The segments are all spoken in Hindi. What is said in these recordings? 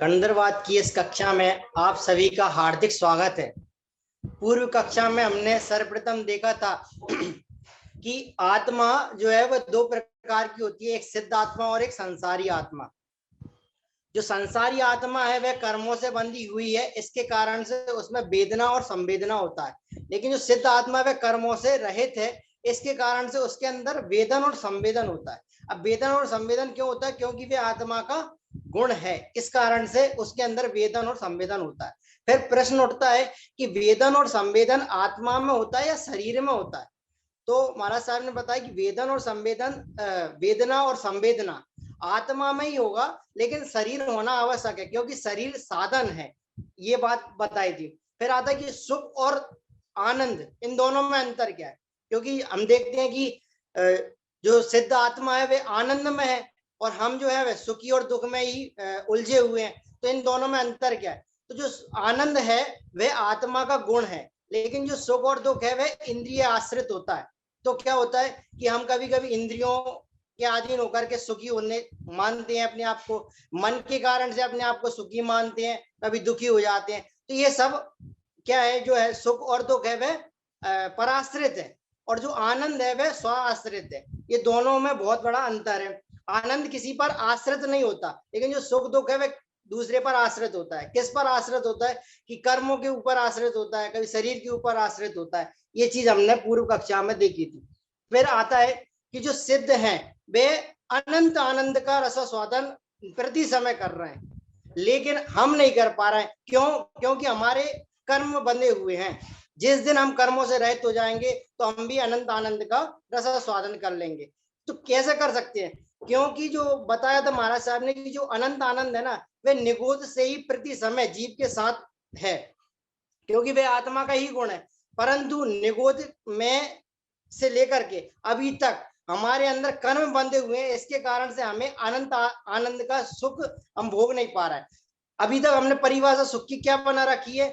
गंधर्वाद की इस कक्षा में आप सभी का हार्दिक स्वागत है। पूर्व कक्षा में हमने सर्वप्रथम देखा था कि आत्मा जो है वह दो प्रकार की होती है, एक सिद्ध आत्मा और एक संसारी आत्मा। जो संसारी आत्मा है वह कर्मों से बंधी हुई है, इसके कारण से उसमें वेदना और संवेदना होता है। लेकिन जो सिद्ध आत्मा है वह कर्मों से रहित है, इसके कारण से उसके अंदर वेदन और संवेदन होता है। अब वेदन और संवेदन क्यों होता है? क्योंकि वे आत्मा का गुण है, इस कारण से उसके अंदर वेदन और संवेदन होता है। फिर प्रश्न उठता है कि वेदन और संवेदन आत्मा में होता है या शरीर में होता है? तो महाराज साहब ने बताया कि वेदन और संवेदन, वेदना और संवेदना आत्मा में ही होगा, लेकिन शरीर होना आवश्यक है क्योंकि शरीर साधन है, ये बात बताई थी। फिर आता है कि सुख और आनंद, इन दोनों में अंतर क्या है? क्योंकि हम देखते हैं कि जो सिद्ध आत्मा है वे आनंद में है और हम जो है वह सुखी और दुख में ही उलझे हुए हैं। तो इन दोनों में अंतर क्या है? तो जो आनंद है वह आत्मा का गुण है, लेकिन जो सुख और दुख है वह इंद्रिय आश्रित होता है। तो क्या होता है कि हम कभी कभी इंद्रियों के अधीन होकर के सुखी होने मानते हैं अपने आप को, मन के कारण से अपने आप को सुखी मानते हैं, कभी दुखी हो जाते हैं। तो ये सब क्या है, जो है सुख और दुख है वह पराश्रित है, और जो आनंद है वह स्वाश्रित है। ये दोनों में बहुत बड़ा अंतर है। आनंद किसी पर आश्रित नहीं होता, लेकिन जो सुख दुख है वह दूसरे पर आश्रित होता है। किस पर आश्रित होता है? कि कर्मों के ऊपर आश्रित होता है, कभी शरीर के ऊपर आश्रित होता है। ये चीज हमने पूर्व कक्षा में देखी थी। फिर आता है कि जो सिद्ध हैं वे अनंत आनंद का रसास्वादन प्रति समय कर रहे हैं, लेकिन हम नहीं कर पा रहे हैं। क्यों? क्योंकि हमारे कर्म बंधे हुए हैं। जिस दिन हम कर्मों से रहित हो जाएंगे तो हम भी अनंत आनंद का रसास्वादन कर लेंगे। तो कैसे कर सकते हैं? क्योंकि जो बताया था महाराज साहब ने कि जो अनंत आनंद है ना, वे निगोद से ही प्रति समय जीव के साथ है, क्योंकि वे आत्मा का ही गुण है। परंतु निगोद में से लेकर के अभी तक हमारे अंदर कर्म बंधे हुए हैं, इसके कारण से हमें अनंत आनंद का सुख हम भोग नहीं पा रहे हैं। अभी तक हमने परिभाषा सुख की क्या बना रखी है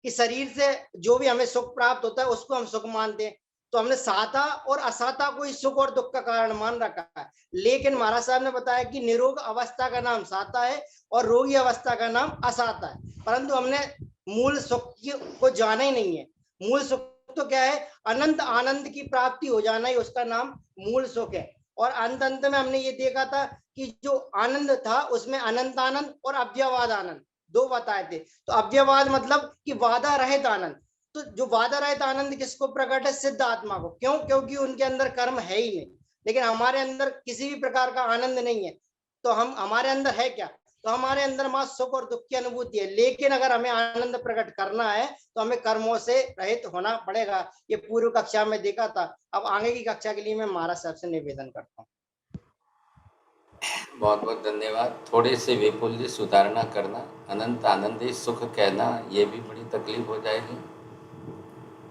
कि शरीर से जो भी हमें सुख प्राप्त होता है उसको हम सुख मानते हैं। तो हमने साता और असाता को ही सुख और दुख का कारण मान रखा है। लेकिन महाराज साहब ने बताया कि निरोग अवस्था का नाम साता है और रोगी अवस्था का नाम असाता है। परंतु हमने मूल सुख को जाना ही नहीं है। मूल सुख तो क्या है? अनंत आनंद की प्राप्ति हो जाना ही उसका नाम मूल सुख है। और अंत अंत में हमने ये देखा था कि जो आनंद था उसमें अनंत आनंद और अव्ययवाद आनंद दो बताए थे। तो अव्ययवाद मतलब कि वादा रहित आनंद। तो जो वादा रहित आनंद किसको प्रकट है? सिद्ध आत्मा को। क्यों? क्योंकि उनके अंदर कर्म है ही नहीं। लेकिन हमारे अंदर किसी भी प्रकार का आनंद नहीं है। तो हम हमारे अंदर है क्या? तो हमारे अंदर मां सुख और दुख की अनुभूति है। लेकिन अगर हमें आनंद प्रकट करना है तो हमें कर्मों से रहित होना पड़ेगा। ये पूर्व कक्षा में देखा था। अब आगे की कक्षा के लिए मैं महाराज साहब से निवेदन करता हूँ। बहुत बहुत धन्यवाद। थोड़े से विपुल जी सुधारणा करना, अनंत आनंदी सुख कहना ये भी बड़ी तकलीफ हो जाएगी।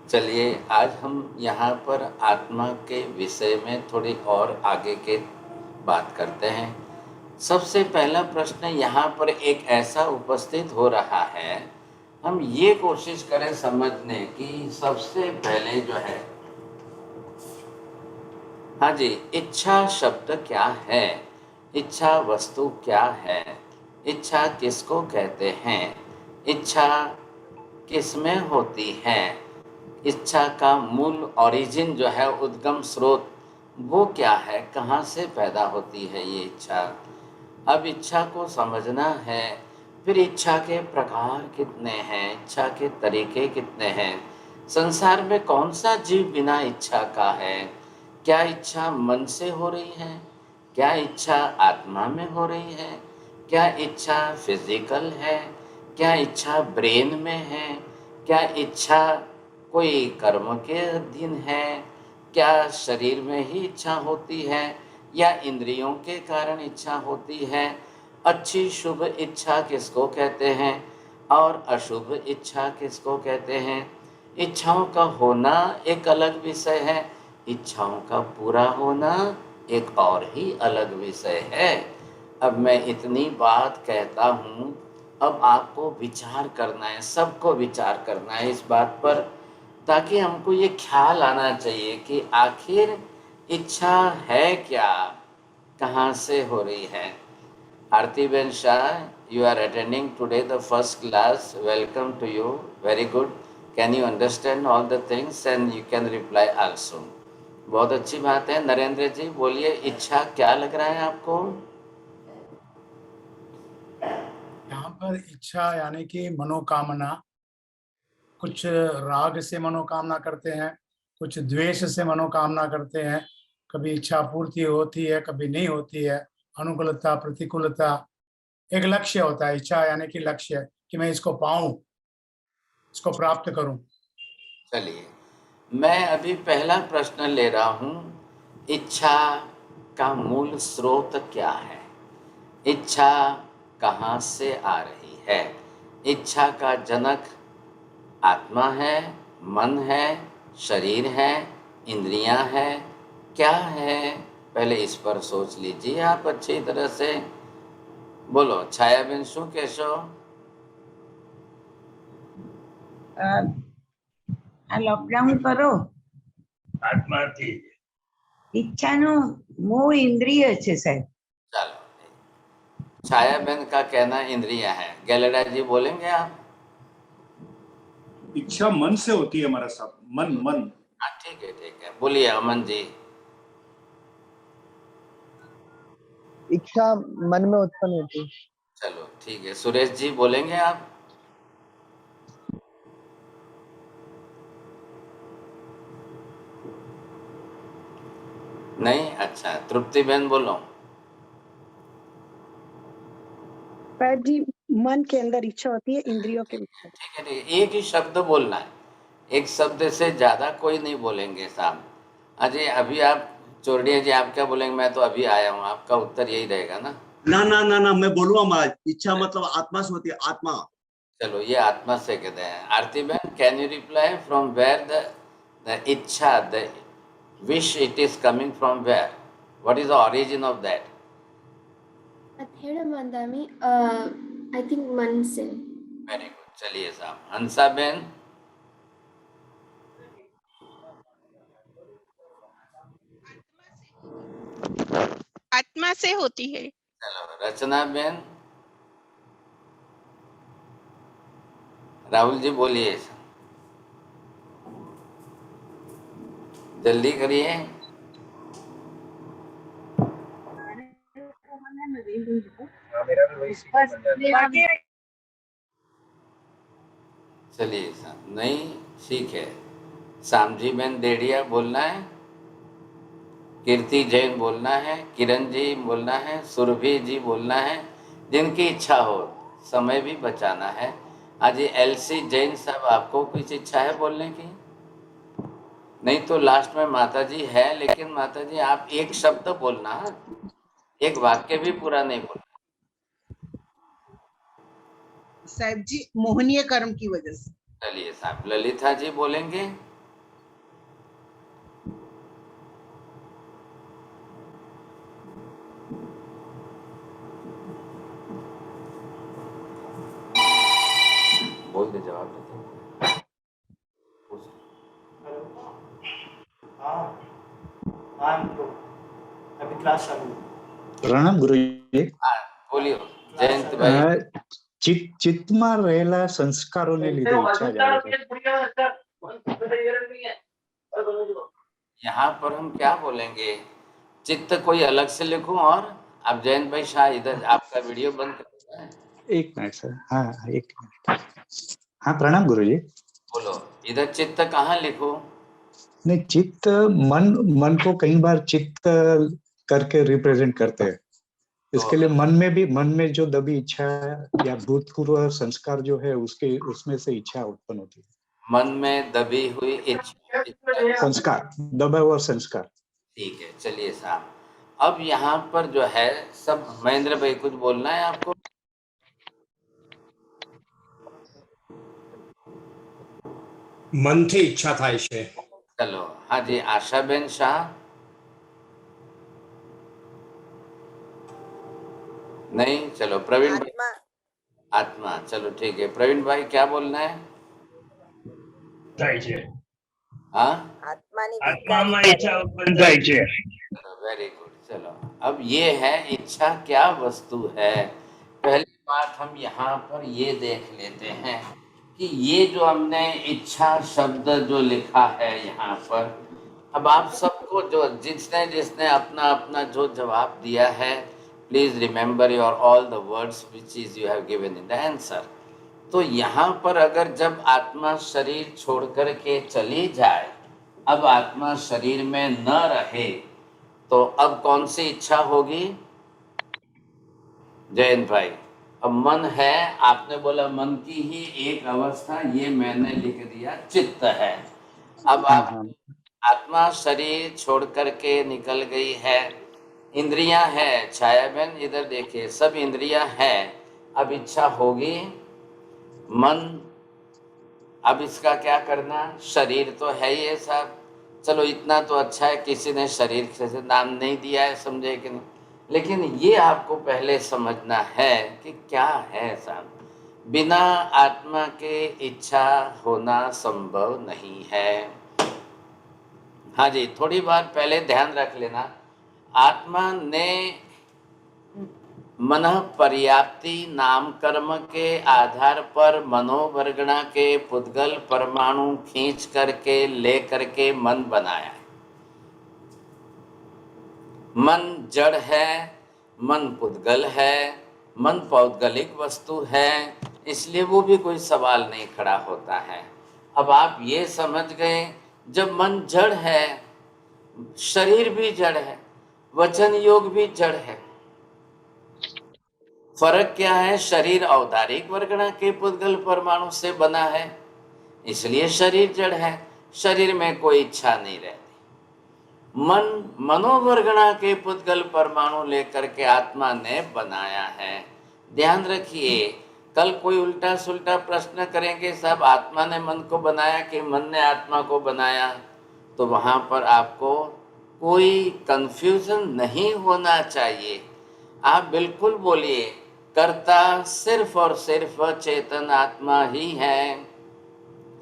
चलिए आज हम यहाँ पर आत्मा के विषय में थोड़ी और आगे के बात करते हैं। सबसे पहला प्रश्न यहाँ पर एक ऐसा उपस्थित हो रहा है, हम ये कोशिश करें समझने की सबसे पहले जो है, हाँ जी, इच्छा शब्द क्या है, इच्छा वस्तु क्या है, इच्छा किसको कहते हैं, इच्छा किसमें होती है, इच्छा का मूल ओरिजिन जो है, उद्गम स्रोत वो क्या है, कहाँ से पैदा होती है ये इच्छा। अब इच्छा को समझना है। फिर इच्छा के प्रकार कितने हैं, इच्छा के तरीके कितने हैं, संसार में कौन सा जीव बिना इच्छा का है, क्या इच्छा मन से हो रही है, क्या इच्छा आत्मा में हो रही है, क्या इच्छा फिजिकल है, क्या इच्छा ब्रेन में है, क्या इच्छा कोई कर्म के अधीन है, क्या शरीर में ही इच्छा होती है या इंद्रियों के कारण इच्छा होती है। अच्छी शुभ इच्छा किसको कहते हैं और अशुभ इच्छा किसको कहते हैं। इच्छाओं का होना एक अलग विषय है, इच्छाओं का पूरा होना एक और ही अलग विषय है। अब मैं इतनी बात कहता हूँ, अब आपको विचार करना है, सबको विचार करना है इस बात पर, ताकि हमको ये ख्याल आना चाहिए कि आखिर इच्छा है क्या, कहाँ से हो रही है। Aarti Ben Shah, you are attending today the first class. Welcome to you. Very good. Can you understand all the things and you can reply also. बहुत अच्छी बात है. नरेंद्र जी बोलिए, इच्छा क्या लग रहा है आपको? यहाँ पर इच्छा यानी कि मनोकामना, कुछ राग से मनोकामना करते हैं, कुछ द्वेष से मनोकामना करते हैं, कभी इच्छा पूर्ति होती है, कभी नहीं होती है, अनुकूलता प्रतिकूलता, एक लक्ष्य होता है। इच्छा यानी कि लक्ष्य कि मैं इसको पाऊं, इसको प्राप्त करूं। चलिए, मैं अभी पहला प्रश्न ले रहा हूं, इच्छा का मूल स्रोत क्या है? इच्छा कहाँ से आ रही है? इच्छा का जनक आत्मा है, मन है, शरीर है, इंद्रियां है, क्या है? पहले इस पर सोच लीजिए आप अच्छी तरह से. बोलो छायाबेन, शू कहो? લોકડાઉન કરો. આત્માથી ઈચ્છાનું મૂળ ઇન્દ્રિય છે સાહેબ. चलो, छायाबेन का कहना इंद्रिया है. गैलेडा जी बोलेंगे आप? इच्छा मन से होती है हमारा साहब. मन मन. हाँ ठीक है. बोलिए अमन जी. इच्छा मन में उत्पन्न होती है. चलो ठीक है. सुरेश जी बोलेंगे आप? नहीं. अच्छा, तृप्ति बहन बोलो. साहब जी, मन के अंदर इच्छा होती है, इंद्रियों के भीतर. ठीक है. एक ही शब्द बोलना है, एक शब्द से ज्यादा कोई नहीं बोलेंगे साहब. अजय, अभी आप चोरडिया जी आप क्या बोलेंगे? मैं तो अभी आया हूँ, आपका उत्तर यही रहेगा ना? ना मैं बोलूंगा महाराज. इच्छा मतलब आत्मा से होती है. आत्मा. चलो, ये आत्मा से कहते हैं. आरती बहन, can you reply from where the इच्छा, the wish, it is coming from where? What is the origin of that? अथेड़ मंदामी, I think मन से. Very good. चलिए साहब. हंसा बहन? आत्मा से होती है. चलो, रचना बहन? राहुल जी बोलिए, जल्दी करिए. चलिए साहब. नहीं, ठीक है. सामजी बहन देड़िया बोलना है, कीर्ति जैन बोलना है, किरण जी बोलना है, सुरभि जी बोलना है. जिनकी इच्छा हो, समय भी बचाना है. आज एलसी जैन साहब, आपको कुछ इच्छा है बोलने की? नहीं तो लास्ट में माता जी है, लेकिन माता जी आप एक शब्द बोलना, एक वाक्य भी पूरा नहीं बोलना. साहब जी, मोहनीय कर्म की वजह से. चलिए साहब. ललिता जी बोलेंगे? बोल दे, जवाब दे. अभी क्लास चालू. प्रणाम गुरुजी. बोलियो जयंत भाई. चित्तમાં રહેલા સંસ્કારોને લીધે ઈચ્છા જાગે છે. यहाँ पर हम क्या बोलेंगे? चित्त कोई अलग से लिखूं? और आप जयंत भाई शाह, इधर आपका वीडियो बंद कर. एक मिनट सर. हाँ, एक मिनट. हाँ, प्रणाम गुरुजी. बोलो, इधर चित्त कहाँ लिखूं? नहीं, चित्त मन को कई बार चित्त करके रिप्रेजेंट करते हैं. इसके लिए मन में जो दबी इच्छा या भूतपूर्व संस्कार जो है, उसमें से इच्छा उत्पन्न होती है. मन में दबी हुई इच्छा, संस्कार, दबा हुआ संस्कार. ठीक है. चलिए साहब, अब यहाँ पर जो है सब, महेंद्र भाई कुछ बोलना है आपको? मन थी इच्छा થાય છે. चलो. हाँ जी, आशा बेन शाह? नहीं. चलो, प्रवीण भाई. आत्मा. चलो ठीक है. प्रवीण भाई क्या बोलना है? થાય છે. हाँ, આત્માની આત્મામાં ઈચ્છા ઉત્પન્ન થાય છે. Very good. चलो. अब ये है इच्छा क्या वस्तु है। पहली बात हम यहाँ पर ये देख लेते हैं कि ये जो हमने इच्छा शब्द जो लिखा है यहाँ पर, अब आप सबको जो जिसने जिसने अपना अपना जो जवाब दिया है, please remember your all the words which is you have given in the answer. तो यहाँ पर अगर जब आत्मा शरीर छोड़ कर के चली जाए, अब आत्मा शरीर में न रहे, तो अब कौन सी इच्छा होगी जयंत भाई? अब मन है, आपने बोला मन की ही एक अवस्था, ये मैंने लिख दिया चित्त है। अब आप आत्मा शरीर छोड़ करके निकल गई है, इंद्रियां है, छाया बहन इधर देखिए, सब इंद्रियां है, अब इच्छा होगी मन। अब इसका क्या करना? शरीर तो है ये सब, चलो इतना तो अच्छा है किसी ने शरीर से नाम नहीं दिया है, समझे कि नहीं, लेकिन ये आपको पहले समझना है कि क्या है सब। बिना आत्मा के इच्छा होना संभव नहीं है। हाँ जी, थोड़ी बार पहले ध्यान रख लेना, आत्मा ने मन पर्याप्ति नाम कर्म के आधार पर मनोवर्गणा के पुद्गल परमाणु खींच करके ले करके मन बनाया। मन जड़ है, मन पुद्गल है, मन पौद्गलिक वस्तु है, इसलिए वो भी कोई सवाल नहीं खड़ा होता है। अब आप ये समझ गए, जब मन जड़ है, शरीर भी जड़ है, वचन योग भी जड़ है, फर्क क्या है? शरीर औदारिक वर्गणा के पुद्गल परमाणु से बना है, इसलिए शरीर जड़ है, शरीर में कोई इच्छा नहीं रहती। मन मनोवर्गणा के पुद्गल परमाणु लेकर के आत्मा ने बनाया है। ध्यान रखिए, कल कोई उल्टा सुल्टा प्रश्न करेंगे, सब आत्मा ने मन को बनाया कि मन ने आत्मा को बनाया, तो वहां पर आपको कोई कंफ्यूजन नहीं होना चाहिए। आप बिल्कुल बोलिए, कर्ता सिर्फ और सिर्फ चेतन आत्मा ही है।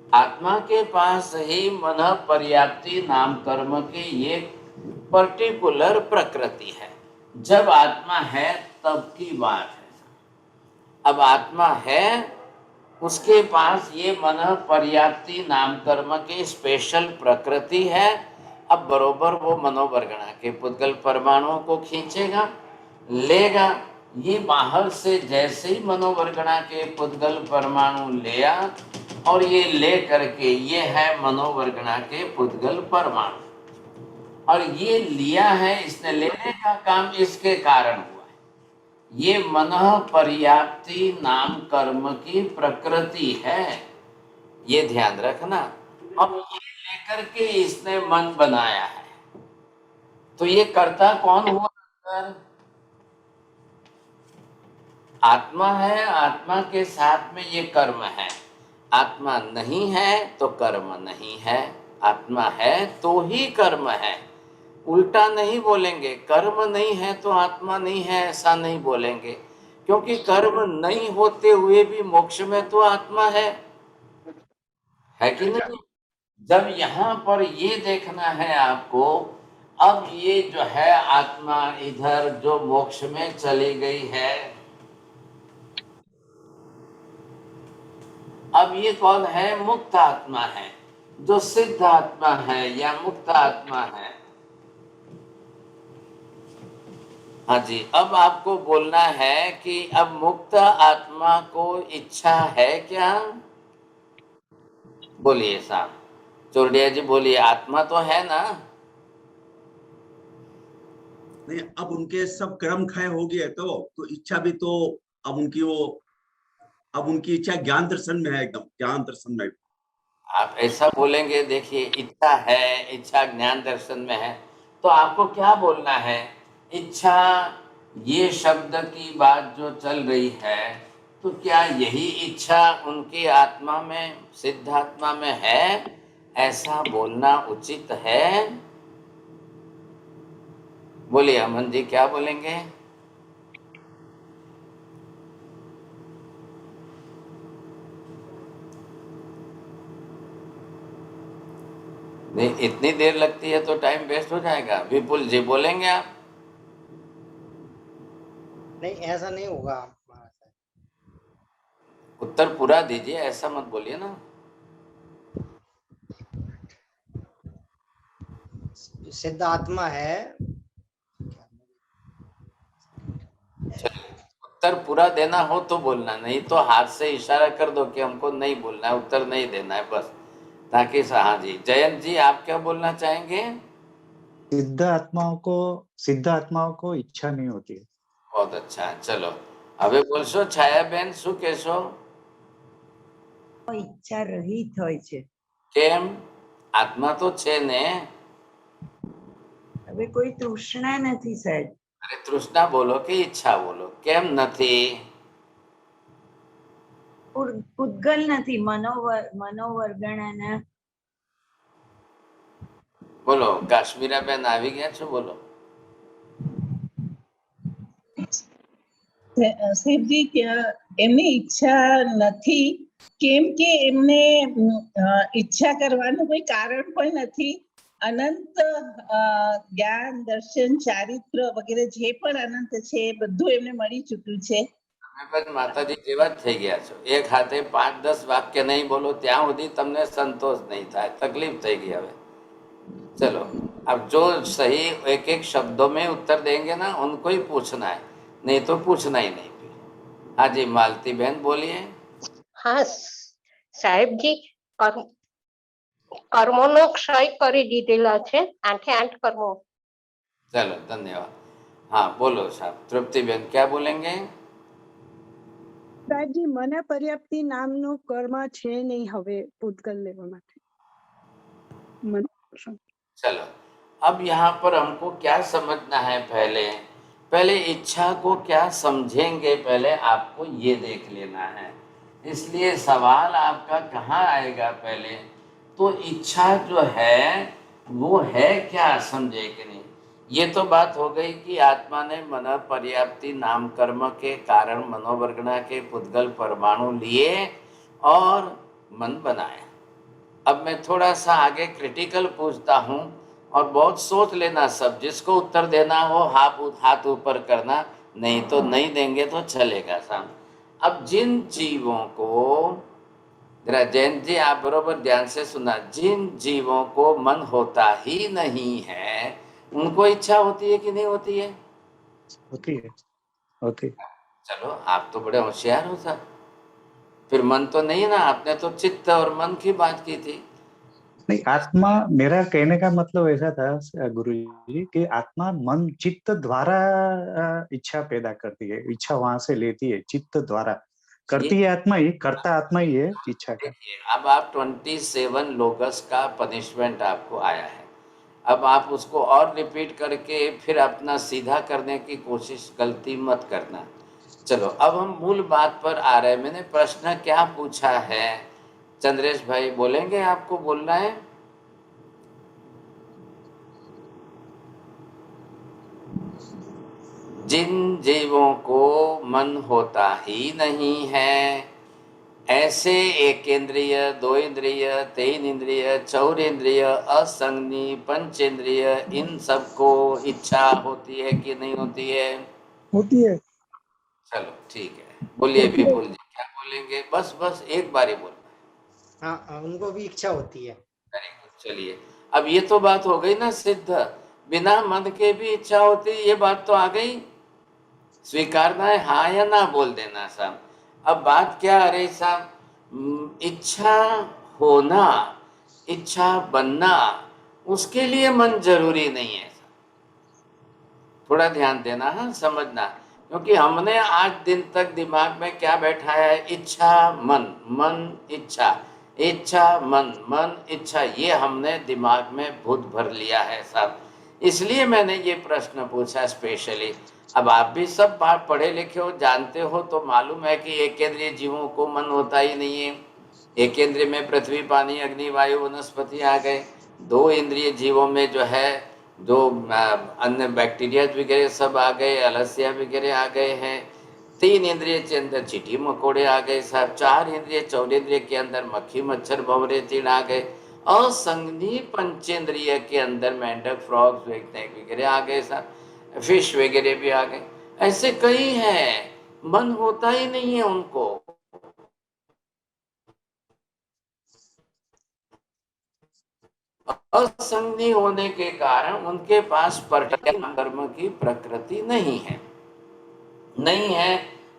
आत्मा के पास ही मन पर्याप्ति नाम कर्म की ये पर्टिकुलर प्रकृति है। जब आत्मा है तब की बात है। अब आत्मा है, उसके पास ये मन पर्याप्ति नाम कर्म की स्पेशल प्रकृति है। अब बरोबर वो मनोवर्गणा के पुद्गल परमाणुओं को खींचेगा, लेगा। ये बाहर से जैसे ही मनोवर्गणा के पुद्गल परमाणु लिया, और ये ले करके, ये है मनोवर्गणा के पुद्गल परमाणु, और ये लिया है, इसने लेने का काम इसके कारण हुआ है। ये मन पर्याप्ति नाम कर्म की प्रकृति है, ये ध्यान रखना। अब ये लेकर के इसने मन बनाया है, तो ये कर्ता कौन हुआ? आत्मा है, आत्मा के साथ में ये कर्म है। आत्मा नहीं है तो कर्म नहीं है, आत्मा है तो ही कर्म है। उल्टा नहीं बोलेंगे, कर्म नहीं है तो आत्मा नहीं है, ऐसा नहीं बोलेंगे, क्योंकि कर्म नहीं होते हुए भी मोक्ष में तो आत्मा है कि नहीं? जब यहाँ पर ये देखना है आपको, अब ये जो है आत्मा इधर जो मोक्ष में चली गई है, अब ये कौन है? मुक्त आत्मा है, जो सिद्ध आत्मा है या मुक्त आत्मा है। हाँ जी, अब आपको बोलना है कि अब मुक्त आत्मा को इच्छा है क्या? बोलिए साहब, चोरडिया जी बोलिए, आत्मा तो है ना? नहीं, अब उनके सब कर्म क्षय हो गए तो इच्छा भी तो अब उनकी इच्छा ज्ञान दर्शन में है, एकदम ज्ञान दर्शन में। आप ऐसा बोलेंगे, देखिए इच्छा है, इच्छा ज्ञान दर्शन में है, तो आपको क्या बोलना है? इच्छा ये शब्द की बात जो चल रही है, तो क्या यही इच्छा उनकी आत्मा में, सिद्ध आत्मा में है? ऐसा बोलना उचित है? बोलिए अमन जी, क्या बोलेंगे? नहीं, इतनी देर लगती है तो टाइम वेस्ट हो जाएगा। विपुल जी बोलेंगे आप? नहीं, ऐसा नहीं होगा। उत्तर पूरा दीजिए, ऐसा मत बोलिए ना। सिद्ध आत्मा है। उत्तर पूरा देना हो तो बोलना, नहीं तो हाथ से इशारा कर दो कि हमको नहीं बोलना है, उत्तर नहीं देना है बस, ताकि हाँ जी। जयंत जी, आप क्या बोलना चाहेंगे? सिद्ध आत्माओं को इच्छा नहीं होती है। बहुत अच्छा, चलो હવે બોલશો છાયાબેન, શું કહેશો? ઈચ્છા રહિત હોય છે. કેમ? આત્મા તો છે ને. હવે કોઈ તૃષ્ણા નથી સાહેબ. અરે તૃષ્ણા બોલો કે ઈચ્છા બોલો, કેમ નથી? પૂતગલ નથી, મનોવર્ગણાના. બોલો, કાશ્મીરાબેન આવી ગયા છો, બોલો. સાહેબજી, એમની ઈચ્છા નથી કેમ કે એમને ઈચ્છા કરવાનું કોઈ કારણ પણ નથી. અનંત જ્ઞાન, દર્શન, ચારિત્ર વગેરે જે પણ અનંત છે એ બધું એમને મળી ચૂક્યું છે. માતાજી જેવા જ થઈ ગયા છો. એક હાથે 5-10 વાક્ય નહીં બોલો ત્યાં સુધી તમને સંતોષ નહીં થાય, તકલીફ થઈ ગઈ હવે. चलो, अब जो सही एक एक शब्दों में उत्तर देंगे ना, उनको ही पूछना है, नहीं तो पूछना ही नहीं फिर। हाँ जी, मालती बहन बोलिए। हाँ साहेब जी, कर्मोनो क्षय કરી દીધેલા છે, 8 કર્મો. चलो, धन्यवाद। हाँ बोलो साहब। तृप्ति बहन क्या बोलेंगे? સાહેબજી, મને પર્યાપ્તિ નામનું કર્મ છે નહીં હવે પૂતગલ લેવા માટે. चलो, अब यहाँ पर हमको क्या समझना है? पहले इच्छा को क्या समझेंगे, पहले आपको ये देख लेना है। इसलिए सवाल आपका कहाँ आएगा? पहले तो इच्छा जो है वो है क्या, समझे कि नहीं? ये तो बात हो गई कि आत्मा ने मन पर्याप्ति नाम कर्म के कारण मनोवर्गणा के पुद्गल परमाणु लिए और मन बनाया। अब मैं थोड़ा सा आगे क्रिटिकल पूछता हूँ और बहुत सोच लेना सब, जिसको उत्तर देना हो हाथ ऊपर करना, नहीं तो नहीं देंगे तो चलेगा साहब। अब जिन जीवों को, जरा जैन जी आप बरोबर ध्यान से सुना, जिन जीवों को मन होता ही नहीं है उनको इच्छा होती है कि नहीं होती है? होती। चलो, आप तो बड़े होशियार हो साहब। फिर मन तो नहीं ना, आपने तो चित्त और मन की बात की थी। नहीं, आत्मा, मेरा कहने का मतलब ऐसा था गुरुजी कि आत्मा मन चित्त द्वारा इच्छा पैदा करती है, इच्छा वहां से लेती है, चित्त द्वारा करती है। आत्मा ही करता, आत्मा ही है इच्छा का। अब आप 27 लोगस का पनिशमेंट आपको आया है, अब आप उसको और रिपीट करके फिर अपना सीधा करने की कोशिश, गलती मत करना। चलो, अब हम मूल बात पर आ रहे हैं। मैंने प्रश्न क्या पूछा है? चंद्रेश भाई बोलेंगे, आपको बोलना है। जिन जीवों को मन होता ही नहीं है, ऐसे 1 इंद्रिय, 2 इंद्रिय, 3 इंद्रिय, 4 इंद्रिय, असंज्ञी, पंचेंद्रिय, इन सबको इच्छा होती है कि नहीं होती है? होती है। चलो ठीक है, बोलिए विपुल जी, क्या बोलेंगे? बस एक बार ही बोल। हाँ, उनको भी इच्छा होती है। Very good. चलिए, अब ये तो बात हो गई ना सिद्ध, बिना मन के भी इच्छा होती, ये बात तो आ गई। स्वीकारना है, हाँ या ना बोल देना साहब। अब बात क्या आ रही साहब? इच्छा होना, इच्छा बनना, उसके लिए मन जरूरी नहीं है। थोड़ा ध्यान देना, हाँ, समझना, क्योंकि हमने आज दिन तक दिमाग में क्या बैठाया है? इच्छा मन, मन इच्छा, इच्छा मन, मन इच्छा, ये हमने दिमाग में भूत भर लिया है साहब। इसलिए मैंने ये प्रश्न पूछा स्पेशली। अब आप भी सब बात पढ़े लिखे हो, जानते हो, तो मालूम है कि एकेंद्रिय जीवों को मन होता ही नहीं है। एकेंद्रिय में पृथ्वी, पानी, अग्नि, वायु, वनस्पति आ गए। 2 इंद्रिय जीवों में जो है, जो अन्य बैक्टीरिया वगैरह सब आ गए, अलसिया वगैरह आ गए हैं। 3 इंद्रिय के अंदर चींटी मकोड़े आ गए साहब। 4 इंद्रिय, 4 इंद्रिय के अंदर मक्खी, मच्छर, भंवरे, तीड़ आ गए। असंज्ञी पंचेंद्रिय के अंदर मेंढक, फ्रॉग्स वगैरह आ गए साहब, फिश वगैरह भी आ गए। ऐसे कई हैं, मन होता ही नहीं है उनको। असंगनी होने के कारण उनके पास पर्टिकुलर कर्म की प्रकृति नहीं है,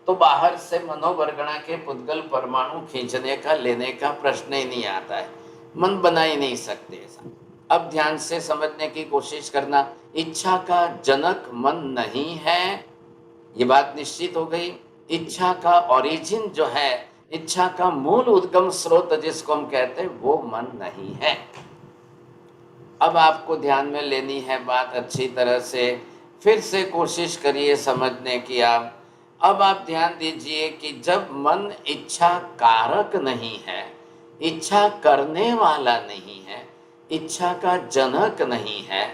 तो बाहर से मनोवर्गणा के पुद्गल परमाणु खींचने का, लेने का प्रश्न ही नहीं आता है। मन बना ही नहीं सकते ऐसा। अब ध्यान से समझने की कोशिश करना, इच्छा का जनक मन नहीं है, ये बात निश्चित हो गई। इच्छा का ओरिजिन जो है, इच्छा का मूल उद्गम स्रोत जिसको हम कहते हैं, वो मन नहीं है। अब आपको ध्यान में लेनी है बात अच्छी तरह से, फिर से कोशिश करिए समझने की आप। अब आप ध्यान दीजिए कि जब मन इच्छा कारक नहीं है, इच्छा करने वाला नहीं है, इच्छा का जनक नहीं है।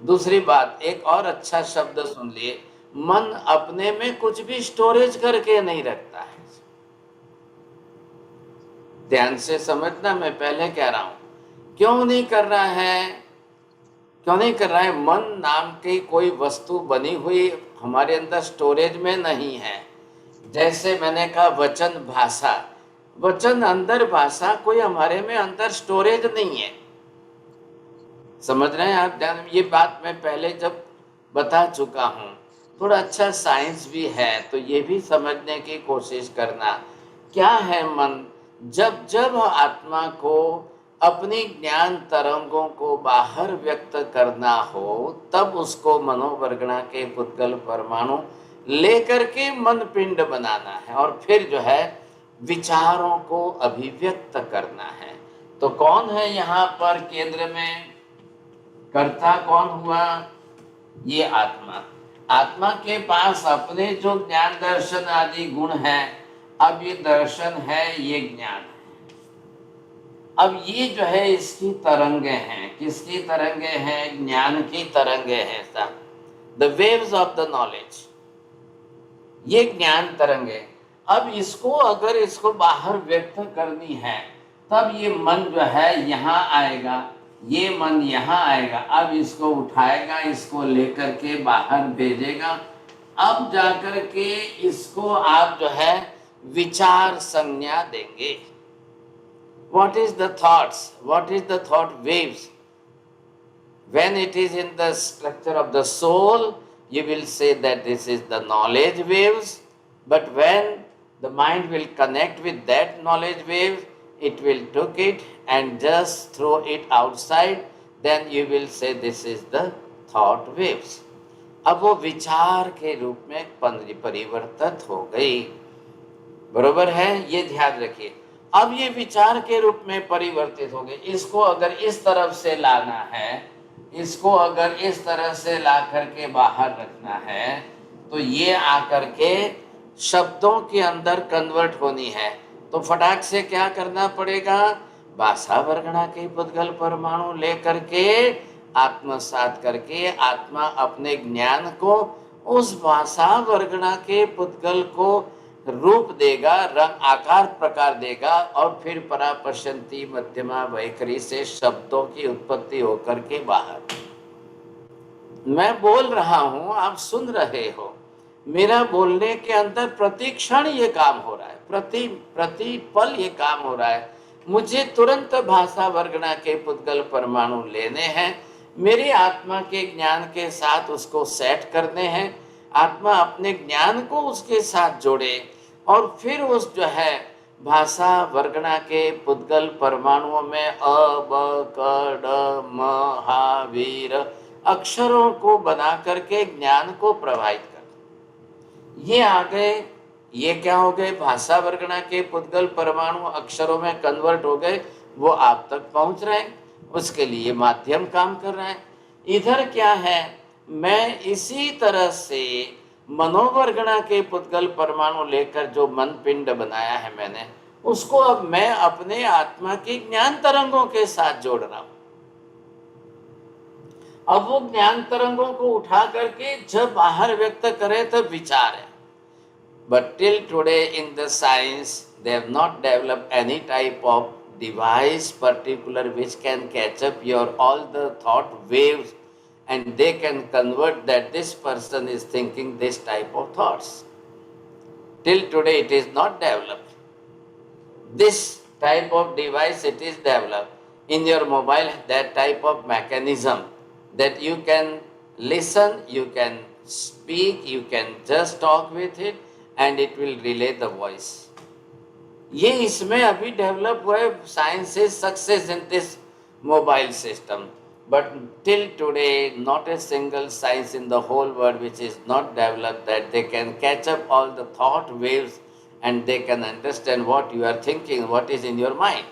दूसरी बात, एक और अच्छा शब्द सुन लिए, मन अपने में कुछ भी स्टोरेज करके नहीं रखता है। ध्यान से समझना, मैं पहले कह रहा हूं क्यों नहीं कर रहा है, क्यों नहीं कर रहा है। मन नाम की कोई वस्तु बनी हुई हमारे अंदर स्टोरेज में नहीं है। जैसे मैंने कहा वचन भाषा, वचन अंदर भाषा कोई हमारे में अंदर स्टोरेज नहीं है। समझ रहे हैं आप? ध्यान, ये बात मैं पहले जब बता चुका हूं। थोड़ा अच्छा साइंस भी है, तो ये भी समझने की कोशिश करना। क्या है मन? जब जब आत्मा को अपनी ज्ञान तरंगों को बाहर व्यक्त करना हो, तब उसको मनोवर्गणा के पुद्गल परमाणु लेकर के मन पिंड बनाना है, और फिर जो है विचारों को अभिव्यक्त करना है। तो कौन है यहाँ पर केंद्र में? कर्ता कौन हुआ? ये आत्मा। आत्मा के पास अपने जो ज्ञान दर्शन आदि गुण है, अब ये दर्शन है, ये ज्ञान है। अब ये जो है इसकी तरंगे हैं। किसकी तरंगे हैं? ज्ञान की तरंगे हैं सब, the waves of the knowledge, ये ज्ञान तरंगे। अब इसको अगर इसको बाहर व्यक्त करनी है, तब ये मन जो है यहाँ आएगा, ये मन यहाँ आएगा। अब इसको उठाएगा, इसको लेकर के बाहर भेजेगा। अब जाकर के इसको आप जो है विचार संज्ञा देंगे। What is the thoughts? What is the thought waves? When it is in the structure of the soul, you will say that this is the knowledge waves. But when the mind will connect with that knowledge wave, it will took it and just throw it outside. Then you will say this is the thought waves. अब वो विचार के रूप में परिवर्तित हो गई। बरोबर है? ये ध्यान रखिए। अब ये विचार के रूप में परिवर्तित हो गए। इसको अगर इस तरफ से लाना है, इसको अगर इस तरह से ला करके बाहर रखना है, तो ये आकर के शब्दों के अंदर कन्वर्ट होनी है। तो फटाक से क्या करना पड़ेगा? भाषा वर्गणा के पुद्गल परमाणु लेकर के आत्मसात करके आत्मा अपने ज्ञान को उस भाषा वर्गणा के पुद्गल को रूप देगा, रंग आकार प्रकार देगा, और फिर परापश्यंती मध्यमा वैखरी से शब्दों की उत्पत्ति होकर के बाहर। मैं बोल रहा हूं, आप सुन रहे हो। मेरा बोलने के अंदर प्रति क्षण ये काम हो रहा है, प्रति पल ये काम हो रहा है। मुझे तुरंत भाषा वर्गणा के पुद्गल परमाणु लेने हैं, मेरी आत्मा के ज्ञान के साथ उसको सेट करने हैं। आत्मा अपने ज्ञान को उसके साथ जोड़े, और फिर उस जो है भाषा वर्गणा के पुद्गल परमाणुओं में अ ब क ड म हा वीर अक्षरों को बना करके ज्ञान को प्रवाहित कर। ये आ गए, ये क्या हो गए? भाषा वर्गणा के पुद्गल परमाणु अक्षरों में कन्वर्ट हो गए, वो आप तक पहुंच रहे हैं। उसके लिए माध्यम काम कर रहा है। इधर क्या है? मैं इसी तरह से मनोवर्गणा के पुद्गल परमाणु लेकर जो मन पिंड बनाया है मैंने, उसको अब मैं अपने आत्मा की ज्ञान तरंगों के साथ जोड़ रहा हूं। अब वो ज्ञान तरंगों को उठा करके जब बाहर व्यक्त करे तब विचार है। But till today in the science they have not developed any type of device particular which can catch up your all the thought waves and they can convert that this person is thinking this type of thoughts. Till today it is not developed. This type of device it is developed. In your mobile, that type of mechanism that you can listen, you can speak, you can just talk with it and it will relay the voice. ये इसमें अभी डेवलप हुआ है. Science is success in this mobile system. But till today, not a single science in the whole world which is not developed that they can catch up all the thought waves and they can understand what you are thinking, what is in your mind.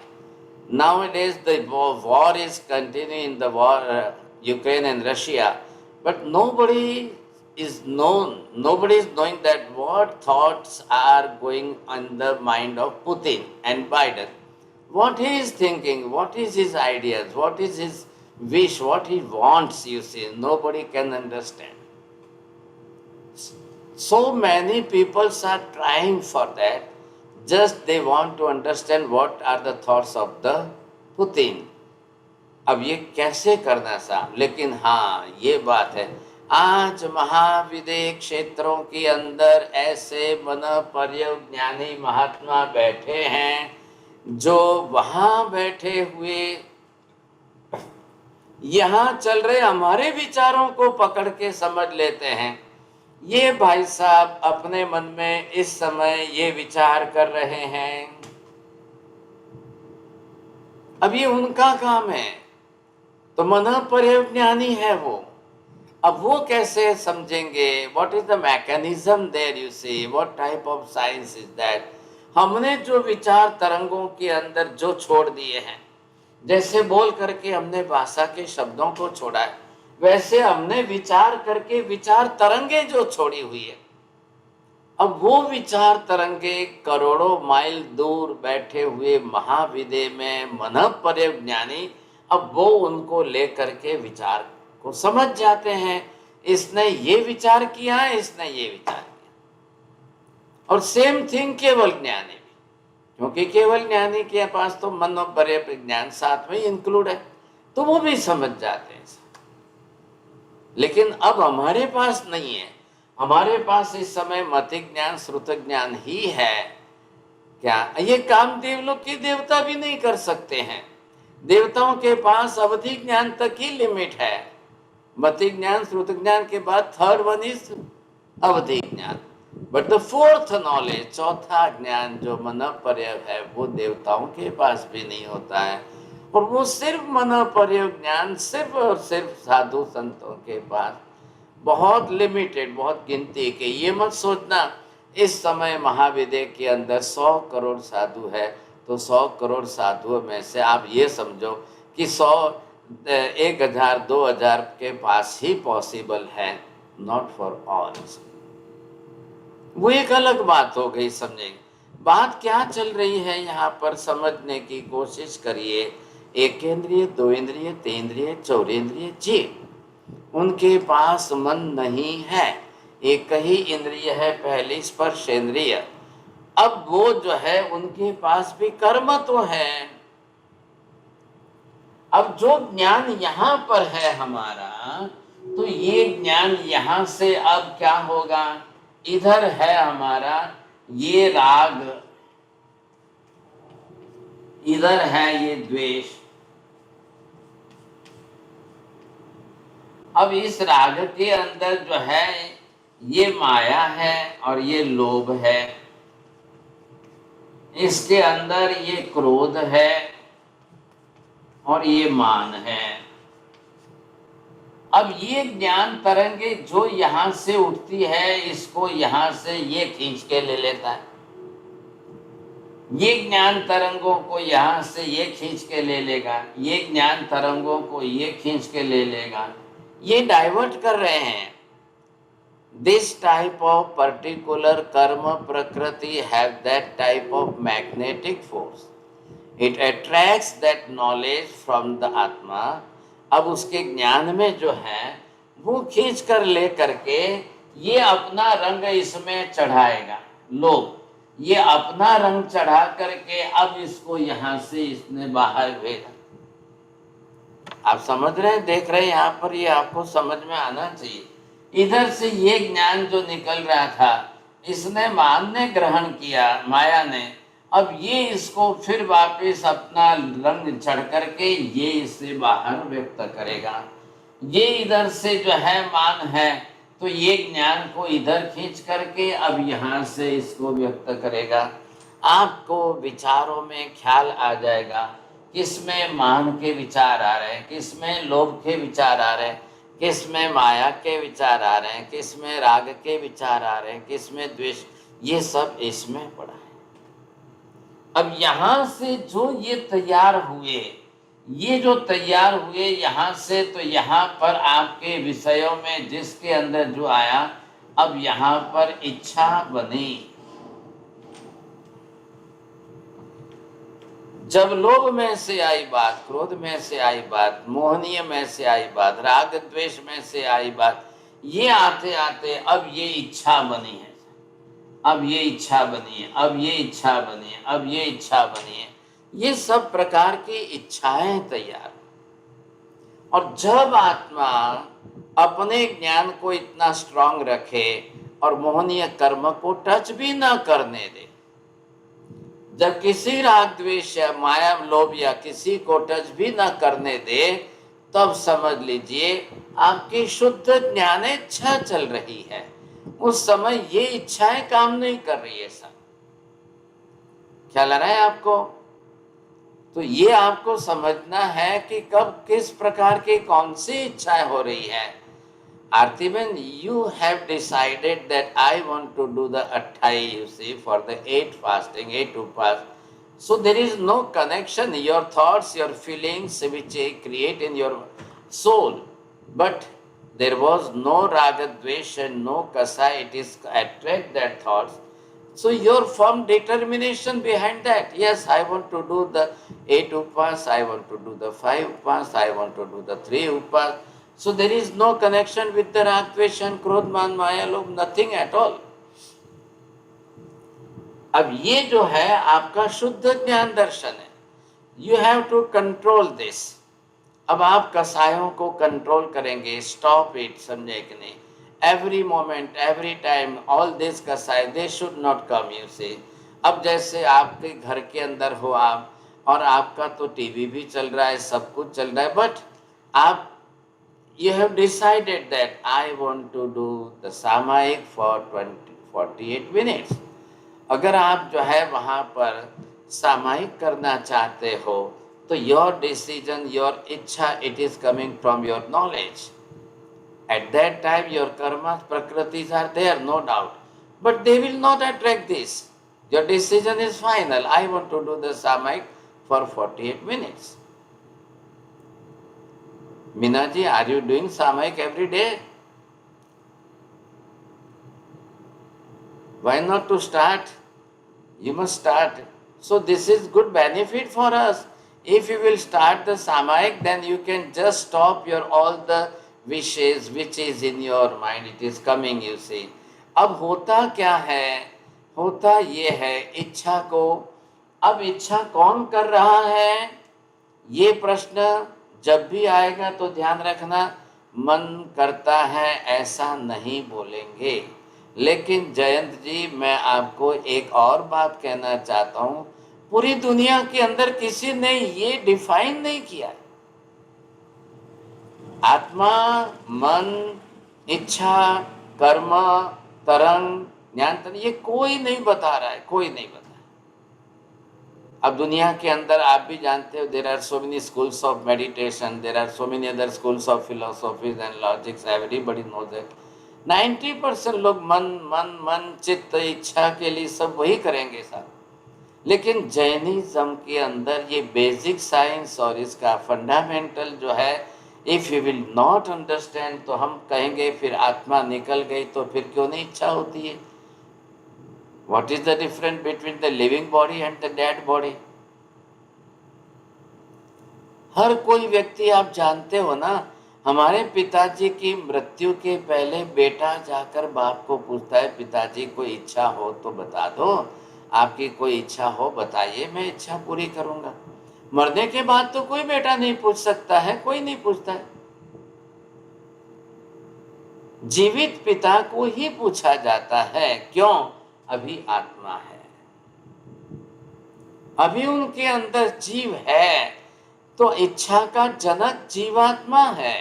Nowadays, the war is continuing in the war, Ukraine and Russia, but nobody is knowing that what thoughts are going on the mind of Putin and Biden. What he is thinking, what is his ideas, what is his wish, what he wants, you see, nobody can understand. So many people are trying for that. Just they want to understand what are the thoughts of the Putin. अब ये कैसे करना साहब, लेकिन हाँ ये बात है, आज महाविदेय क्षेत्रों के अंदर ऐसे मन पर्यज्ञानी महात्मा बैठे हैं जो वहाँ बैठे हुए यहाँ चल रहे हमारे विचारों को पकड़ के समझ लेते हैं. ये भाई साहब अपने मन में इस समय ये विचार कर रहे हैं, अब ये उनका काम है, तो मन पर्यज्ञानी है वो. अब वो कैसे समझेंगे? What is the mechanism there, you see, what type of science is that. हमने जो विचार तरंगों के अंदर जो छोड़ दिए हैं, जैसे बोल करके हमने भाषा के शब्दों को छोड़ा है, वैसे हमने विचार करके विचार तरंगे जो छोड़ी हुई है, अब वो विचार तरंगे करोड़ों माइल दूर बैठे हुए महाविदेय में मन पर्यज्ञानी, अब वो उनको लेकर के विचार को समझ जाते हैं. इसने ये विचार किया, इसने ये विचार किया. और सेम थिंग केवल ज्ञानी भी, क्योंकि केवल ज्ञानी के पास तो मन और पर्यज्ञान साथ में इंक्लूड है, तो वो भी समझ जाते हैं. लेकिन अब हमारे पास नहीं है. हमारे पास इस समय मति ज्ञान श्रुत ज्ञान ही है. क्या ये काम देवलोक के देवता भी नहीं कर सकते हैं? देवताओं के पास अवधि ज्ञान तक ही लिमिट है. मति ज्ञान श्रुत ज्ञान के बाद थर्ड वन इज अवधि ज्ञान. बट द फोर्थ नॉलेज, चौथा ज्ञान जो मन पर्यय है, वो देवताओं के पास भी नहीं होता है. और वो सिर्फ मन पर्यय ज्ञान सिर्फ और सिर्फ साधु संतों के पास बहुत लिमिटेड, बहुत गिनती के. ये मत सोचना इस समय महाविदेय के अंदर 100 करोड़ साधु है, तो 100 करोड़ साधुओं में से आप ये समझो कि 100, 1000, 2000 के पास ही पॉसिबल है, नॉट फॉर ऑल. वो एक अलग बात हो गई. समझेंगे बात क्या चल रही है यहाँ पर, समझने की कोशिश करिए. एक इंद्रिय, दो इंद्रिय, तीन इंद्रिय, चौरेंद्रिय जीव, उनके पास मन नहीं है. एक ही इंद्रिय है, पहली स्पर्शेंद्रिय. अब वो जो है उनके पास भी कर्म तो है. अब जो ज्ञान यहाँ पर है हमारा, तो ये ज्ञान यहाँ से अब क्या होगा, इधर है हमारा ये राग, इधर है ये द्वेष. अब इस राग के अंदर जो है ये माया है और ये लोभ है. इसके अंदर ये क्रोध है और ये मान है. अब ये ज्ञान तरंगे जो यहाँ से उठती है, इसको यहाँ से ये खींच के ले लेता है. ये ज्ञान तरंगों को यहाँ से ये खींच के ले लेगा, ये ज्ञान तरंगों को ये खींच के ले लेगा. ये डाइवर्ट कर रहे हैं. This type of particular karma prakriti have that type of magnetic force. It attracts that knowledge from the Atma. अब उसके ज्ञान में जो है वो खींच कर ले करके ये अपना रंग इसमें चढ़ाएगा. लोभ, ये अपना रंग चढ़ा करके अब इसको यहाँ से इसने बाहर भेजा. आप समझ रहे हैं, देख रहे हैं यहाँ पर, ये आपको समझ में आना चाहिए। इधर से ये ज्ञान जो निकल रहा था, इसने मान ने ग्रहण किया, माया ने, अब ये इसको फिर वापस अपना रंग चढ़ करके ये इससे बाहर व्यक्त करेगा। ये इधर से जो है मान है, तो ये ज्ञान को इधर खींच करके अब यहाँ से इसको व्यक्त करेगा। आपको विचारों में ख्याल आ जाएगा, किसमें मान के विचार आ रहे हैं, किसमें लोभ के विचार आ रहे हैं, किसमें माया के विचार आ रहे हैं, किसमें राग के विचार आ रहे हैं, किसमें द्वेष, ये सब इसमें पड़ा है। अब यहाँ से जो ये तैयार हुए, ये जो तैयार हुए यहाँ से, तो यहाँ पर आपके विषयों में जिसके अंदर जो आया, अब यहाँ पर इच्छा बनी। जब लोभ में से आई बात, क्रोध में से आई बात, मोहनीय में से आई बात, राग द्वेष में से आई बात, ये आते आते अब ये इच्छा बनी है, अब ये इच्छा बनी है, अब ये इच्छा बनी है, अब ये इच्छा बनी है। ये सब प्रकार की इच्छाएं तैयार। और जब आत्मा अपने ज्ञान को इतना स्ट्रांग रखे और मोहनीय कर्म को टच भी ना करने दे, जब किसी राग द्वेष या माया लोभ या किसी को टच भी ना करने दे, तब समझ लीजिए आपकी शुद्ध ज्ञान इच्छा चल रही है। उस समय ये इच्छाएं काम नहीं कर रही है। सब ख्याल आ रहा है आपको? तो ये आपको समझना है कि कब किस प्रकार की कौन सी इच्छाएं हो रही है। Artiban, you have decided that I want to do the Atthai, you see, for the 8 fasting, 8 upas. So there is no connection, your thoughts, your feelings which create in your soul. But there was no raga, dvesh and no kasa, it is attract that thoughts. So your firm determination behind that, yes, I want to do the 8 upas, I want to do the 5 upas, I want to do the 3 upas. So there is no connection with the rag, dvesh and क्रोध, मान, माया, लोभ, nothing at all. अब ये जो है आपका शुद्ध ज्ञान दर्शन है। You have to control this. अब आप कसायों को कंट्रोल करेंगे, stop it, समझे कि नहीं? Every moment, every time, all this kasai, they should not come, you see. अब जैसे आपके घर के अंदर हो आप, और आपका तो टीवी भी चल रहा है, सब कुछ चल रहा है, but आप you have decided that I want to do the सामायिक for 48 minutes. अगर आप जो है वहाँ पर सामायिक करना चाहते हो, तो your decision, your इच्छा, it is coming from your knowledge. At that time your karmas, prakritis are there, no doubt, but they will not attract this. Your decision is final. I want to do the samayik for 48 minutes. Minaji, are you doing samayik every day? Why not to start? You must start. So this is good benefit for us. If you will start the samayik, then you can just stop your all the wishes which is in your mind. It is coming, you see. अब होता क्या है? होता ये है इच्छा को, अब इच्छा कौन कर रहा है? ये प्रश्न जब भी आएगा तो ध्यान रखना, मन करता है ऐसा नहीं बोलेंगे। लेकिन जयंत जी, मैं आपको एक और बात कहना चाहता हूँ, पूरी दुनिया के अंदर किसी ने ये डिफाइन नहीं किया है। आत्मा, मन, इच्छा, कर्म, तरंग, ज्ञान, ये कोई नहीं बता रहा है, कोई नहीं बता। अब दुनिया के अंदर आप भी जानते हो, there are so many schools of meditation, there are so many other schools of philosophies and logics, everybody knows it. 90% लोग मन मन मन, चित्त, इच्छा के लिए सब वही करेंगे साहब। लेकिन जैनिज्म के अंदर ये बेसिक साइंस और इसका फंडामेंटल जो है, if you will not understand, तो हम कहेंगे फिर आत्मा निकल गई तो फिर क्यों नहीं इच्छा होती है? What is the difference between the living body and the dead body? हर कोई व्यक्ति, आप जानते हो ना, हमारे पिताजी की मृत्यु के पहले बेटा जाकर बाप को पूछता है, पिताजी कोई इच्छा हो तो बता दो, आपकी कोई इच्छा हो बताइए, मैं इच्छा पूरी करूंगा। मरने के बाद तो कोई बेटा नहीं पूछ सकता है, कोई नहीं पूछता है। जीवित पिता को ही पूछा जाता है। क्यों? अभी आत्मा है, अभी उनके अंदर जीव है, तो इच्छा का जनक जीवात्मा है।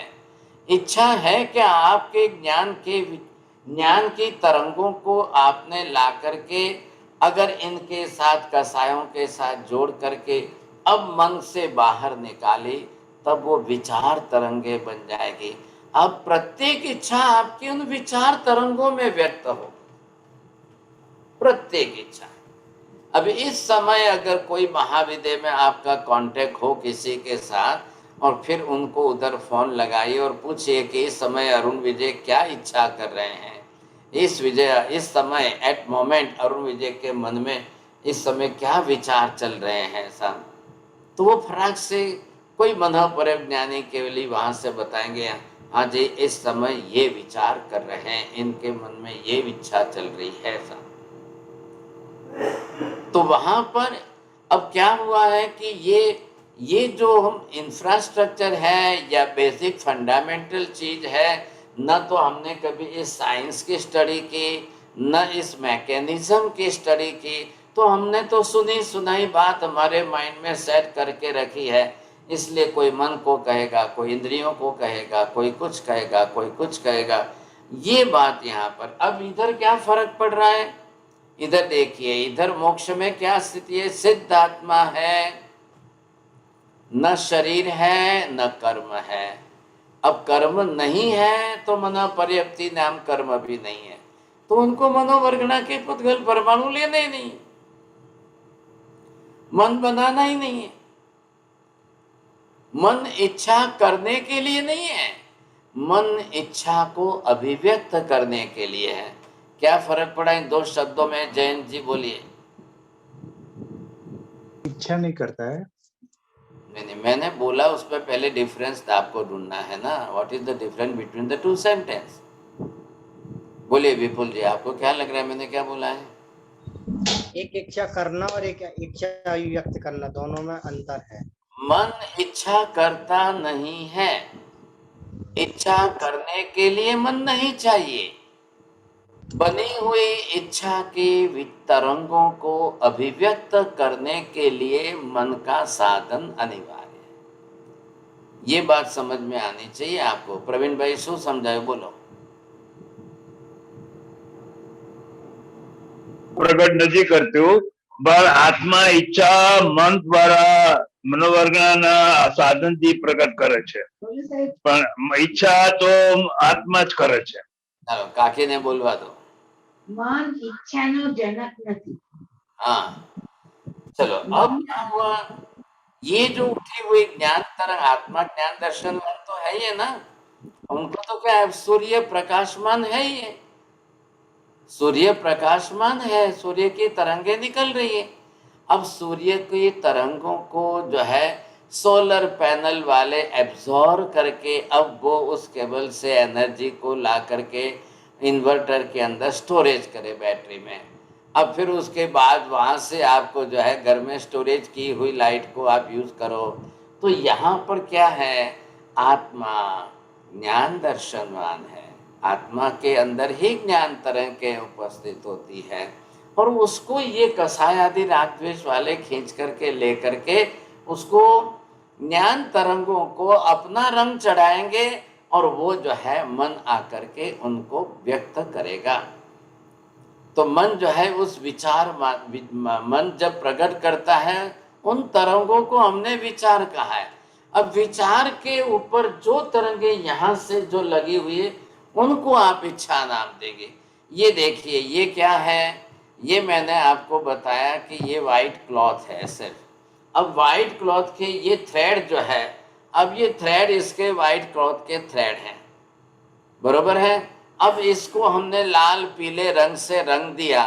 इच्छा है कि आपके ज्ञान की तरंगों को आपने ला करके अगर इनके साथ कसायों के साथ जोड़ करके अब मन से बाहर निकाली, तब वो विचार तरंगे बन जाएगी। अब प्रत्येक इच्छा आपकी उन विचार तरंगों में व्यक्त हो, प्रत्येक इच्छा। अब इस समय अगर कोई महाविद्य में आपका कांटेक्ट हो किसी के साथ और फिर उनको उधर फोन लगाइए और पूछिए कि इस समय अरुण विजय क्या इच्छा कर रहे हैं, इस समय एट मोमेंट अरुण विजय के मन में इस समय क्या विचार चल रहे हैं साहब, तो वो फटाक से कोई मनोपरम ज्ञानी केवली वहां से बताएंगे, हाँ जी इस समय ये विचार कर रहे हैं, इनके मन में ये इच्छा चल रही है साहब। तो वहां पर अब क्या हुआ है कि ये जो हम इंफ्रास्ट्रक्चर है या बेसिक फंडामेंटल चीज है, न तो हमने कभी इस साइंस की स्टडी की, न इस मैकेनिज्म की स्टडी की, तो हमने तो सुनी सुनाई बात हमारे माइंड में सेट करके रखी है। इसलिए कोई मन को कहेगा, कोई इंद्रियों को कहेगा, कोई कुछ कहेगा, कोई कुछ कहेगा। ये बात यहाँ पर अब इधर क्या फर्क पड़ रहा है, इधर देखिए, इधर मोक्ष में क्या स्थिति है, सिद्ध आत्मा है, न शरीर है न कर्म है। अब कर्म नहीं है तो मनोपर्यप्ति नाम कर्म भी नहीं है, तो उनको मनोवर्गणा के पुद्गल परमाणु लेने ही नहीं, मन बनाना ही नहीं है। मन इच्छा करने के लिए नहीं है, मन इच्छा को अभिव्यक्त करने के लिए है। क्या फर्क पड़ा इन दो शब्दों में, जयंत जी बोलिए। इच्छा नहीं करता है। नहीं, मैंने बोला उस पर पहले डिफरेंस आपको ढूंढना है ना, what is the difference between the two sentence. बोलिए विपुल जी, आपको क्या लग रहा है मैंने क्या बोला है? एक इच्छा करना और एक इच्छा अभिव्यक्त करना, दोनों में अंतर है। मन इच्छा करता नहीं है, इच्छा करने के लिए मन नहीं चाहिए। बनी हुई इच्छा की तरंगों को अभिव्यक्त करने के लिए मन का साधन अनिवार्य है। ये बात समझ में आनी चाहिए आपको। प्रवीण भाई शू समझाए, बोलो। પ્રગટ નથી કરતું, પણ આત્મા ઈચ્છા મન દ્વારા મનોવર્ગના સાધનથી પ્રગટ કરે છે, પણ ઈચ્છા તો આત્મા જ કરે છે। ચાલો કાકીને બોલવા દો। મન ઈચ્છાનો જનક નથી। हाँ चलो, अब क्या हुआ, ये जो उठी हुई ज्ञान तरंग आत्मा ज्ञान दर्शन तो है ये ना, उनको तो क्या है, सूर्य प्रकाशमान है, ये सूर्य प्रकाशमान है, सूर्य की तरंगे निकल रही है। अब सूर्य की तरंगों को जो है सोलर पैनल वाले एब्जॉर्ब करके अब वो उस केबल से एनर्जी को ला करके इन्वर्टर के अंदर स्टोरेज करे बैटरी में। अब फिर उसके बाद वहाँ से आपको जो है घर में स्टोरेज की हुई लाइट को आप यूज करो। तो यहाँ पर क्या है, आत्मा ज्ञान दर्शनवान है, आत्मा के अंदर ही ज्ञान तरंगें उपस्थित होती है और उसको ये कसाय आदि राग द्वेष वाले खींच करके ले करके उसको ज्ञान तरंगों को अपना रंग चढ़ाएंगे और वो जो है मन आकर के उनको व्यक्त करेगा। तो मन जो है उस विचार, मन जब प्रकट करता है उन तरंगों को हमने विचार कहा है। अब विचार के ऊपर जो तरंगे यहाँ से जो लगी हुई है उनको आप इच्छा नाम देंगे। ये देखिए, ये क्या है, ये मैंने आपको बताया कि ये वाइट क्लॉथ है सिर्फ। अब वाइट क्लॉथ के ये थ्रेड जो है, अब ये थ्रेड इसके वाइट क्लॉथ के थ्रेड हैं, बरोबर है। अब इसको हमने लाल पीले रंग से रंग दिया।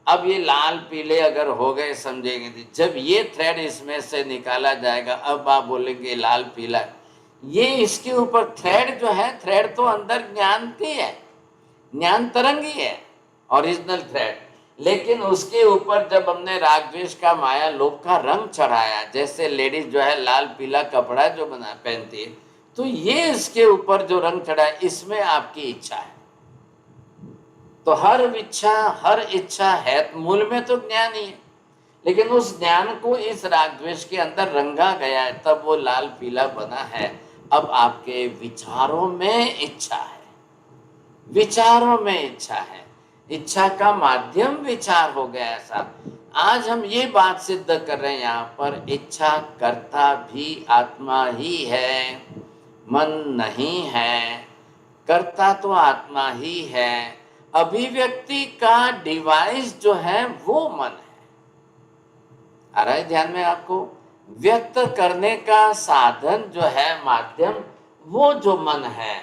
अब ये लाल पीले अगर हो गए समझेंगे, जब ये थ्रेड इसमें से निकाला जाएगा अब आप बोलेंगे लाल पीला। ये इसके ऊपर थ्रेड जो है, थ्रेड तो अंदर ज्ञान की है, ज्ञान तरंगी है, ओरिजिनल थ्रेड। लेकिन उसके ऊपर जब हमने राग द्वेष का माया लोभ का रंग चढ़ाया, जैसे लेडीज जो है लाल पीला कपड़ा जो बना पहनती है, तो ये इसके ऊपर जो रंग चढ़ा है, इसमें आपकी इच्छा है। तो हर इच्छा है, मूल में तो ज्ञान ही है, लेकिन उस ज्ञान को इस राग द्वेष के अंदर रंगा गया है, तब वो लाल पीला बना है। अब आपके विचारों में इच्छा है, विचारों में इच्छा है, इच्छा का माध्यम विचार हो गया ऐसा। आज हम ये बात सिद्ध कर रहे हैं यहाँ पर, इच्छा करता भी आत्मा ही है, मन नहीं है। करता तो आत्मा ही है, अभिव्यक्ति का डिवाइस जो है वो मन है। आ रहा है ध्यान में आपको? व्यक्त करने का साधन जो है, माध्यम, वो जो मन है,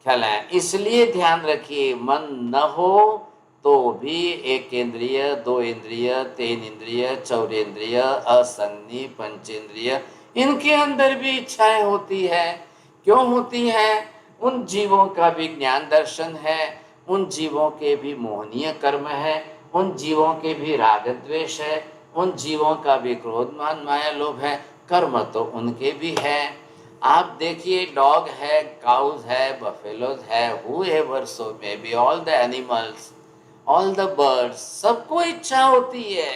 ख्याल है। इसलिए ध्यान रखिए, मन न हो तो भी एक इंद्रिय, दो इंद्रिय, तीन इंद्रिय, चौरेंद्रिय, असंज्ञी, पंचेंद्रिय, इनके अंदर भी इच्छाएं होती है। क्यों होती है? उन जीवों का भी ज्ञान दर्शन है, उन जीवों के भी मोहनीय कर्म है, उन जीवों के भी राग द्वेष है, उन जीवों का भी क्रोध मान माया लोभ है, कर्म तो उनके भी है। आप देखिए, डॉग है, काउज है, बफेलोज है, whoever so may be, all the animals, all the birds, सबको इच्छा होती है,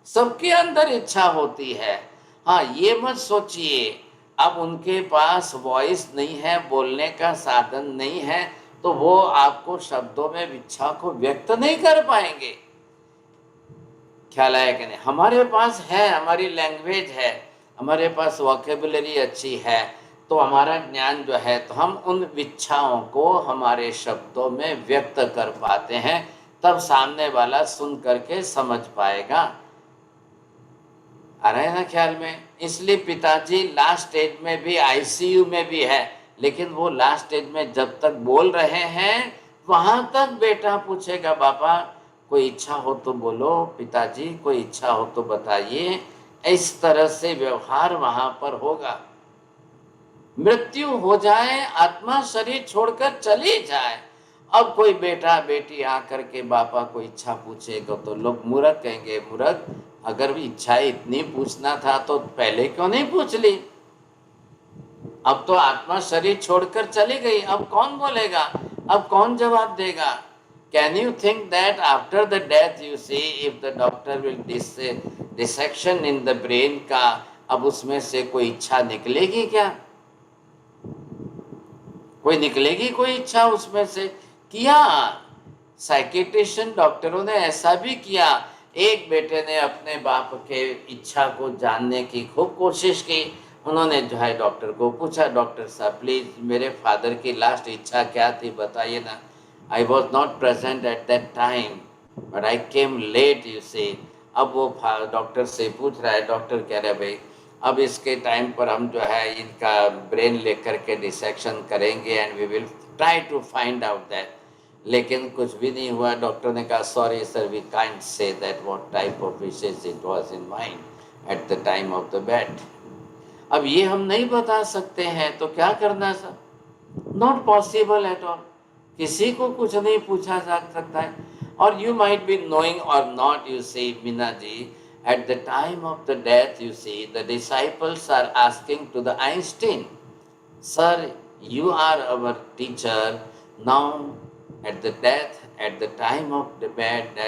सबके अंदर इच्छा होती है। हाँ, ये मत सोचिए अब उनके पास वॉइस नहीं है, बोलने का साधन नहीं है, तो वो आपको शब्दों में इच्छा को व्यक्त नहीं कर पाएंगे। ख्याल है कि नहीं? हमारे पास है, हमारी लैंग्वेज है, हमारे पास वोकेबुलरी अच्छी है, तो हमारा ज्ञान जो है, तो हम उन इच्छाओं को हमारे शब्दों में व्यक्त कर पाते हैं, तब सामने वाला सुन करके समझ पाएगा। आ रहे हैं ना ख्याल में? इसलिए पिताजी लास्ट स्टेज में भी, आईसीयू में भी है, लेकिन वो लास्ट स्टेज में जब तक बोल रहे हैं, वहां तक बेटा पूछेगा, पापा कोई इच्छा हो तो बोलो, पिताजी कोई इच्छा हो तो बताइए। इस तरह से व्यवहार वहां पर होगा। मृत्यु हो जाए, आत्मा शरीर छोड़कर चली जाए, अब कोई बेटा बेटी आकर के बापा को इच्छा पूछेगा तो लोग मूर्ख कहेंगे, मूर्ख, अगर भी इच्छा इतनी पूछना था तो पहले क्यों नहीं पूछ ली? अब तो आत्मा शरीर छोड़कर चली गई, अब कौन बोलेगा, अब कौन जवाब देगा? Can you think that after the death, you see, if the doctor will dissection in the brain का, अब उसमें से कोई इच्छा निकलेगी क्या? कोई निकलेगी कोई इच्छा उसमें से? किया साइकेट्रिशियन डॉक्टरों ने ऐसा भी किया। एक बेटे ने अपने बाप के इच्छा को जानने की खूब कोशिश की। उन्होंने जो है डॉक्टर को पूछा, डॉक्टर साहब प्लीज मेरे फादर की लास्ट इच्छा क्या थी बताइए ना। I was not present at that time, but I came late, you see. अब वो डॉक्टर से पूछ रहा है, डॉक्टर कह रहे भाई अब इसके टाइम पर हम जो है इनका ब्रेन लेकर के डिसेक्शन करेंगे and we will try to find out that. लेकिन कुछ भी नहीं हुआ। डॉक्टर ने कहा sorry sir, we can't say that what type of wishes it was in mind at the time of the death. अब ये हम नहीं बता सकते हैं, तो क्या करना sir? Not possible at all. किसी को कुछ नहीं पूछा जा सकता है। और यू माइट बी नोइंग और not, you see Meena ji, at the time of the death, you see, the disciples are asking to the Einstein, sir, you are our teacher. Now, at the time of the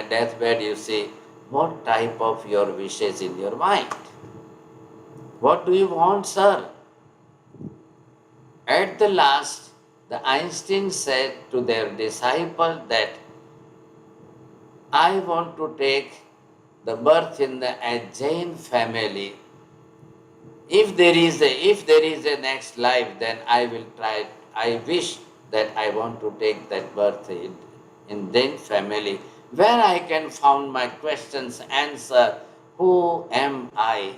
deathbed, you see, what type of your wishes in your mind? What do you want, sir? At the last, the Einstein said to their disciple that I want to take the birth in the Jain family. If there is a next life, then I will try. I wish that I want to take that birth in Jain family, where I can found my questions answer. Who am I?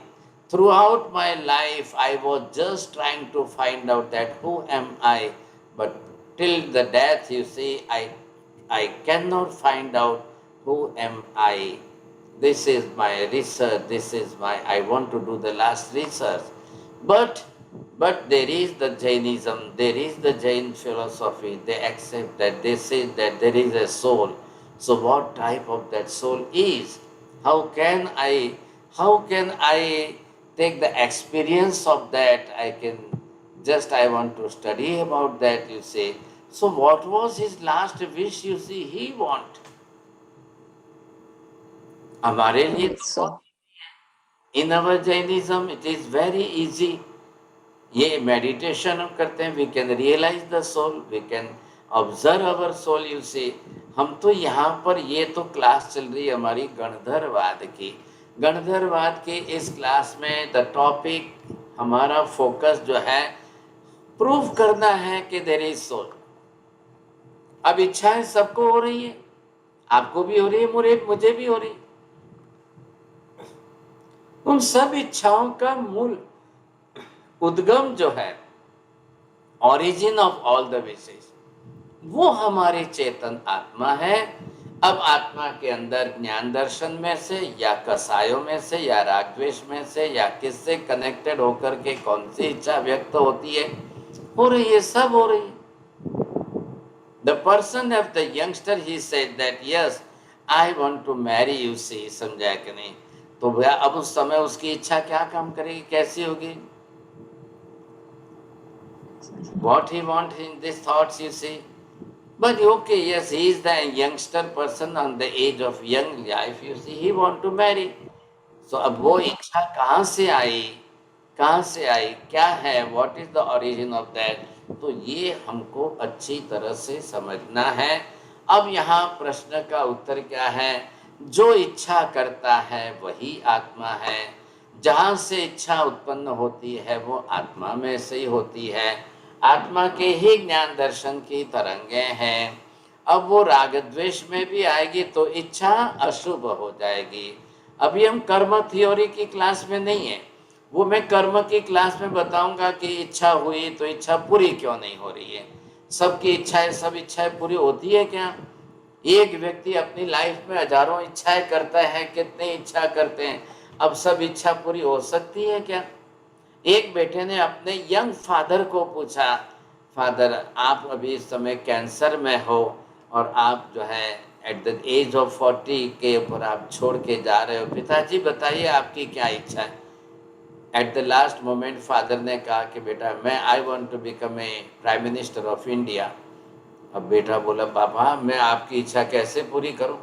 Throughout my life, I was just trying to find out that who am I, but till the death, you see, I cannot find out who am I. This is my research, I want to do the last research. But there is the Jainism, there is the Jain philosophy, they accept that they say that there is a soul So what type of that soul is? How can I take the experience of that? I want to study about that, you say. So what was his last wish, you see, he want? हमारे लिए तो बहुत in our Jainism it is very easy. ये मेडिटेशन हम करते हैं, we can realise the soul, we can observe our soul, you see. हम तो यहाँ पर, ये तो क्लास चल रही है हमारी गणधरवाद की. गणधरवाद के इस क्लास में द टॉपिक, हमारा फोकस जो है, प्रूव करना है कि देयर इज सोल. अब इच्छाएं सबको हो रही है, आपको भी हो रही है, मुझे भी हो रही है. उन सब इच्छाओं का मूल उद्गम जो है, origin of all the wishes, वो हमारी चेतन आत्मा है. अब आत्मा के अंदर ज्ञान दर्शन में से, या कसायों में से, या राग द्वेष में से, या किससे कनेक्टेड होकर के कौन सी इच्छा व्यक्त होती है, हो रही है, सब हो रही है. The person of the youngster, he said that yes I want to marry you, see. समझा कि नहीं? तो भैया अब उस समय उसकी इच्छा क्या काम करेगी, कैसी होगी? What he wants in these thoughts, you see. But okay, yes, he is the youngster person on the age of young life, you see, he want to marry. So अब वो इच्छा कहाँ से आई, क्या है, what is the origin of that? तो ये हमको अच्छी तरह से समझना है. अब यहाँ प्रश्न का उत्तर क्या है? जो इच्छा करता है वही आत्मा है. जहाँ से इच्छा उत्पन्न होती है वो आत्मा में से ही होती है. आत्मा के ही ज्ञान दर्शन की तरंगें हैं. अब वो राग द्वेष में भी आएगी तो इच्छा अशुभ हो जाएगी. अभी हम कर्म थ्योरी की क्लास में नहीं है, वो मैं कर्म की क्लास में बताऊंगा कि इच्छा हुई तो इच्छा पूरी क्यों नहीं हो रही है. सबकी इच्छाएं, सब इच्छाएं पूरी होती है क्या? एक व्यक्ति अपनी लाइफ में हजारों इच्छाएं करता है, कितनी इच्छा करते हैं, अब सब इच्छा पूरी हो सकती है क्या? एक बेटे ने अपने यंग फादर को पूछा, फादर आप अभी इस समय कैंसर में हो और आप जो है एट द एज ऑफ 40 के ऊपर आप छोड़ के जा रहे हो, पिताजी बताइए आपकी क्या इच्छा है? At the last moment father ने कहा कि बेटा मैं I want to become a prime minister of India. अब बेटा बोला, पापा मैं आपकी इच्छा कैसे पूरी करूं?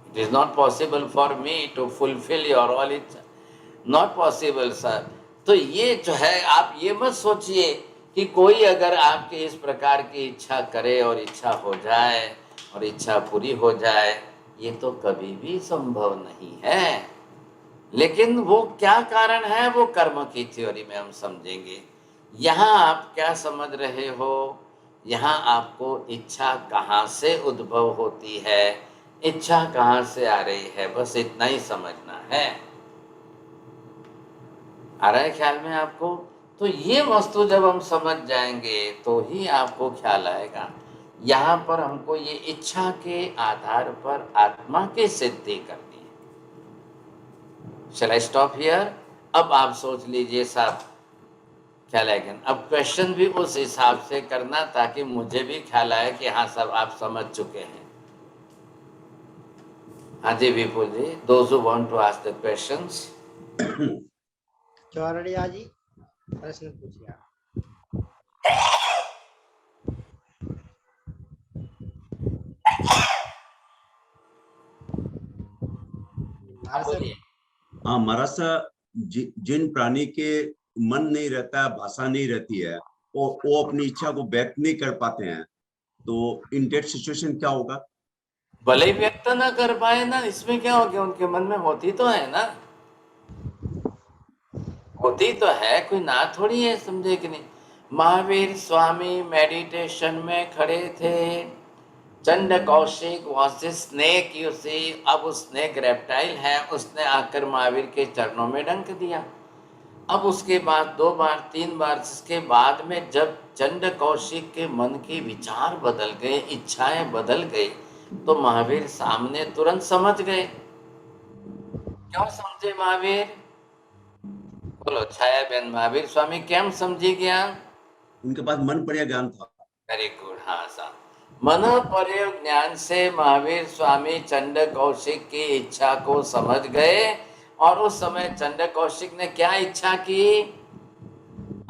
It is not possible for me to fulfil your all इच्छा. Not possible sir. तो ये जो है, आप ये मत सोचिए कि कोई अगर आपके इस प्रकार की इच्छा करे और इच्छा हो जाए और इच्छा पूरी हो जाए, ये तो कभी भी संभव नहीं है. लेकिन वो क्या कारण है, वो कर्म की थ्योरी में हम समझेंगे. यहाँ आप क्या समझ रहे हो, यहाँ आपको इच्छा कहाँ से उद्भव होती है, इच्छा कहाँ से आ रही है, बस इतना ही समझना है. आ रहा है ख्याल में आपको? तो ये वस्तु जब हम समझ जाएंगे तो ही आपको ख्याल आएगा. यहाँ पर हमको ये इच्छा के आधार पर आत्मा की सिद्धि करनी है. Shall I stop here? अब आप सोच लीजिए साहब, ख्याल आएगा. अब क्वेश्चन भी उस हिसाब से करना ताकि मुझे भी ख्याल आए कि हाँ सब आप समझ चुके हैं. हाँ जी विपुल जी, those who want to ask the questions. Chordia जी प्रश्न पूछिए आप. हाँ महाराज, जिन प्राणी के मन नहीं रहता, भाषा नहीं रहती है, वो अपनी इच्छा को व्यक्त नहीं कर पाते हैं, तो इन डेट सिचुएशन क्या होगा? भले ही व्यक्त ना कर पाए ना, इसमें क्या हो गया, उनके मन में होती तो है ना, होती तो है, कोई ना थोड़ी है, समझे कि नहीं. महावीर स्वामी मेडिटेशन में खड़े थे, Chand Kaushik was snake, you see. अब उस स्नेक रेप्टाइल है, उसने आकर महावीर के चरणों में डंक दिया. अब उसके बाद 2 बार 3 बार, इसके बाद में जब चंड कौशिक के मन के विचार बदल गए, इच्छाएं बदल गई, तो महावीर सामने तुरंत समझ गए. क्यों समझे महावीर? बोलो छाया बहन, महावीर स्वामी केम समझी गया? उनके पास मन पड़िया ज्ञान था. Very good. हाँ साहब, मन पर्योग ज्ञान से महावीर स्वामी चंड कौशिक की इच्छा को समझ गए और उस समय चंड कौशिक ने क्या इच्छा की?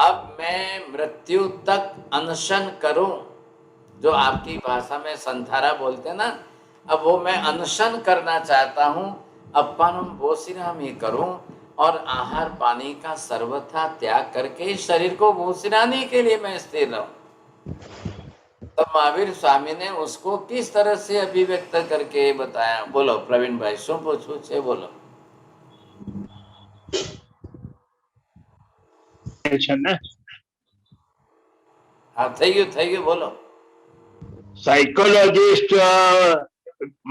अब मैं मृत्यु तक अनशन करूं, जो आपकी भाषा में संथारा बोलते हैं ना, अब वो मैं अनशन करना चाहता हूं, अपानम भोसिराम ही करूं और आहार पानी का सर्वथा त्याग करके शरीर को भोसिराने के लिए मैं स्थिर रहूं। तो महावीर स्वामी ने उसको किस तरह से अभिव्यक्त करके बताया? बोलो प्रवीण भाई, शू पूछू छे? बोलो। हाँ થઈ ગયું બોલો। સાયકોલોજીસ્ટ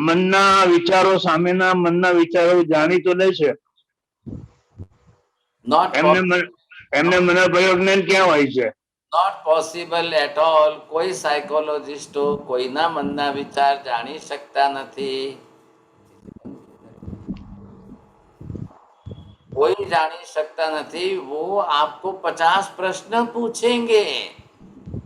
મનના વિચારો સામેના મનના વિચારો જાણી તો લે છે, એમને મનોપ્રયોગ જ્ઞાન ક્યાં હોય છે? Not possible at all. કોઈ સાયકોલોજીસ્ટો કોઈના મનના વિચાર જાણી શકતા નથી, कोई जानी सकता नहीं। वो आपको 50 प्रश्न पूछेंगे,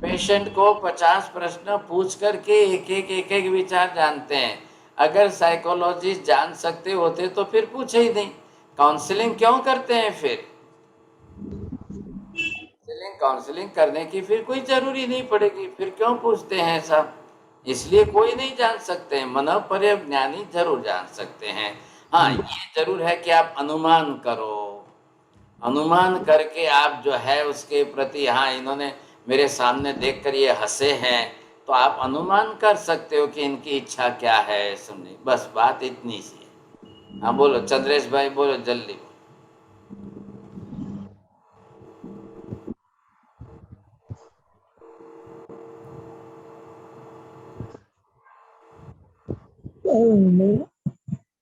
पेशेंट को 50 प्रश्न पूछ करके एक एक विचार जानते हैं। अगर साइकोलॉजिस्ट जान सकते होते तो फिर पूछे ही नहीं, काउंसलिंग क्यों करते हैं? फिर काउंसलिंग करने की फिर कोई जरूरी नहीं पड़ेगी, फिर क्यों पूछते हैं सब? इसलिए कोई नहीं जान सकते, मनोपर्योग ज्ञानी जरूर जान सकते हैं। हाँ, ये जरूर है कि आप अनुमान करो, अनुमान करके आप जो है उसके प्रति, हाँ इन्होंने मेरे सामने देखकर ये हंसे हैं, तो आप अनुमान कर सकते हो कि इनकी इच्छा क्या है। सुनिए, बस बात इतनी सी है। हाँ बोलो चंद्रेश भाई, बोलो जल्दी।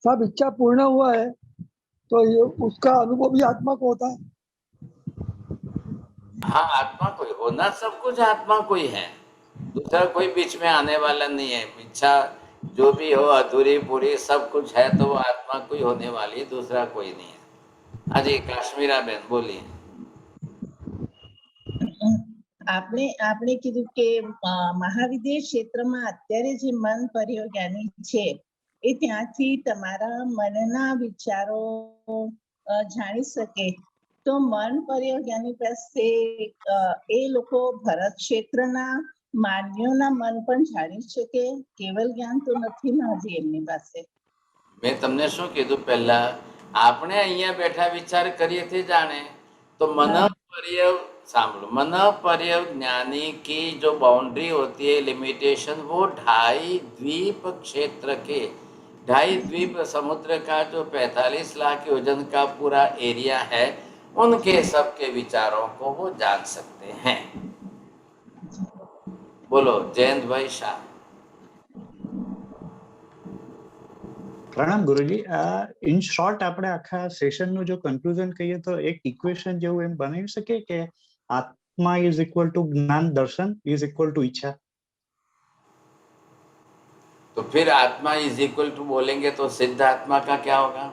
सब इच्छा पूर्ण हुआ है तो ये उसका अनुभव भी आत्मा को होता है। हाँ, आत्मा कोई होना, सब कुछ आत्मा कोई है, दूसरा कोई बीच में आने वाला नहीं है। इच्छा जो भी हो, अधूरी पूरी सब कुछ है, तो वो आत्मा कोई होने वाली है, दूसरा कोई नहीं है। हाँ जी, काश्मीरा बहन बोलिए। આપણે કીધું કે મહાવિદ્ય ક્ષેત્રમાં અત્યારે જે મન પર્યોગાની છે એ ત્યાંથી તમારા મનના વિચારો જાણી શકે, તો મન પર્યોગાની પાસે એ લોકો ભરત ક્ષેત્રના માન્યોના મન પણ જાણી શકે, કેવલ જ્ઞાન તો નથી ને હજી એમની પાસે। મેં તમને શું કીધું પહેલા, આપણે અહીંયા બેઠા વિચાર કરીએ તે જાણે, तो मनोपर्योग सामलो, मनोपर्योग ज्ञानी की जो बाउंड्री होती है, लिमिटेशन, वो 2.5 द्वीप क्षेत्र के, 2.5 द्वीप समुद्र का जो 45 लाख योजन का पूरा एरिया है, उनके सबके विचारों को वो जान सकते हैं। बोलो जयंत भाई शाह। प्रणाम गुरुजी। इन शॉर्ट આપણે આખા સેશનનું જો કન્ક્લુઝન કહીએ તો એક ઇક્વેશન જેવું એમ બનાવી શકીએ કે આત્મા ઇઝ ઇક્વલ ટુ જ્ઞાન દર્શન ઇઝ ઇક્વલ ટુ इच्छा। तो फिर आत्मा इज इक्वल टू बोलेंगे तो सिद्ध आत्मा का क्या होगा?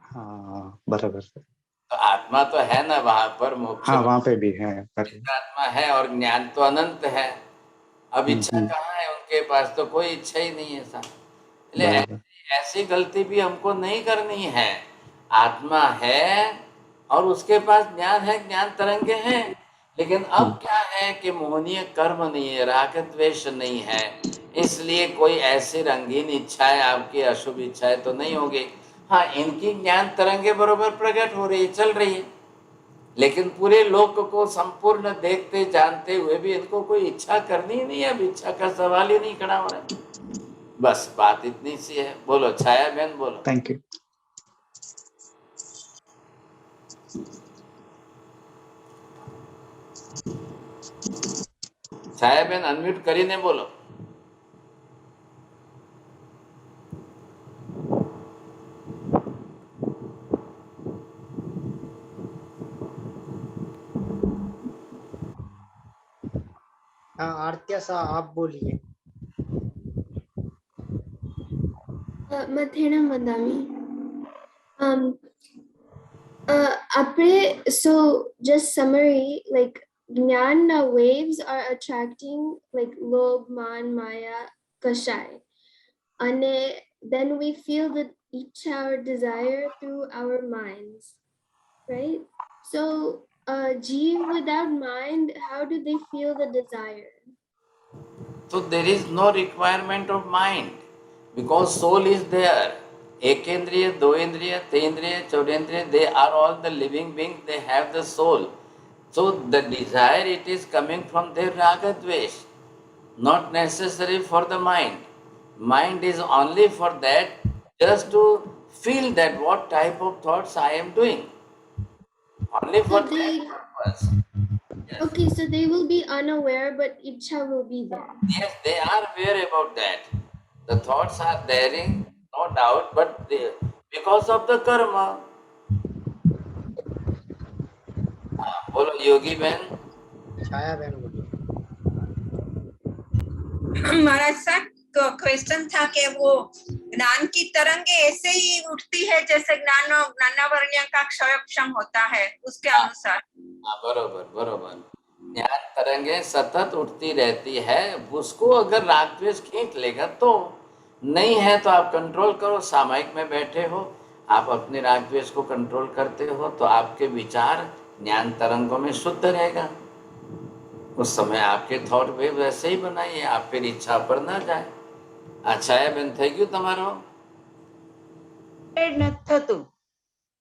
हाँ बराबर। तो आत्मा तो है ना वहां पर, मोक्ष हाँ वहां पे भी है, सिद्ध आत्मा है, और ज्ञान तो अनंत है। अब इच्छा कहाँ है उनके पास? तो कोई इच्छा ही नहीं है साहब। इसलिए ऐसी गलती भी हमको नहीं करनी है। आत्मा है और उसके पास ज्ञान है, ज्ञान तरंगे हैं, लेकिन अब क्या है कि मोहनीय कर्म नहीं है, राग द्वेष नहीं है, इसलिए कोई ऐसी रंगीन इच्छाएं, आपकी अशुभ इच्छाएं तो नहीं होगी। हाँ, इनकी ज्ञान तरंगे बरोबर प्रकट हो रही है, चल रही है, लेकिन पूरे लोक को संपूर्ण देखते जानते हुए भी इनको कोई इच्छा करनी ही नहीं है। अब इच्छा का सवाल ही नहीं खड़ा हो रहा है। बस बात इतनी सी है। बोलो छाया बहन, बोलो। Thank you. छाया बहन अनम्यूट કરીને બોલો। हाँ आरत्या साहब आप बोलिए। Mathena Madami. So just summary, like Jnana waves are attracting like Lobh, Man, Maya, Kashay. And then we feel the Icha or desire through our minds, right? So, Jeev without mind, how do they feel the desire? So there is no requirement of mind because soul is there. Ekendriya, Doendriya, Tendriya, Chaudendriya, they are all the living beings, they have the soul. So the desire, it is coming from their raga dvesh, not necessary for the mind. Mind is only for that, just to feel that what type of thoughts I am doing. Only for that purpose. Okay, so they will be unaware, but Icha will be there. Yes, they are aware about that. The thoughts are there, no doubt, but because of the karma. बोलो योगी बहन, छाया बहन बोलो। महाराज साहब क्वेश्चन था कि वो ज्ञान की तरंगे ऐसे ही उठती है जैसे ज्ञानावर्ण्य का क्षयक्षम होता है उसके अनुसार। हाँ बरोबर बरोबर, ज्ञान तरंगे सतत उठती रहती है, उसको अगर राग द्वेष खींच लेगा तो नहीं है तो आप कंट्रोल करो। सामायिक में बैठे हो, आप अपने राग द्वेष को कंट्रोल करते हो तो आपके विचार ज्ञान तरंगों में शुद्ध रहेगा। उस समय आपके थॉट वेव वैसे ही बनाइए, आप फिर इच्छा पर ना जाए। अच्छा है बेन, થઈ ગયું તમારું?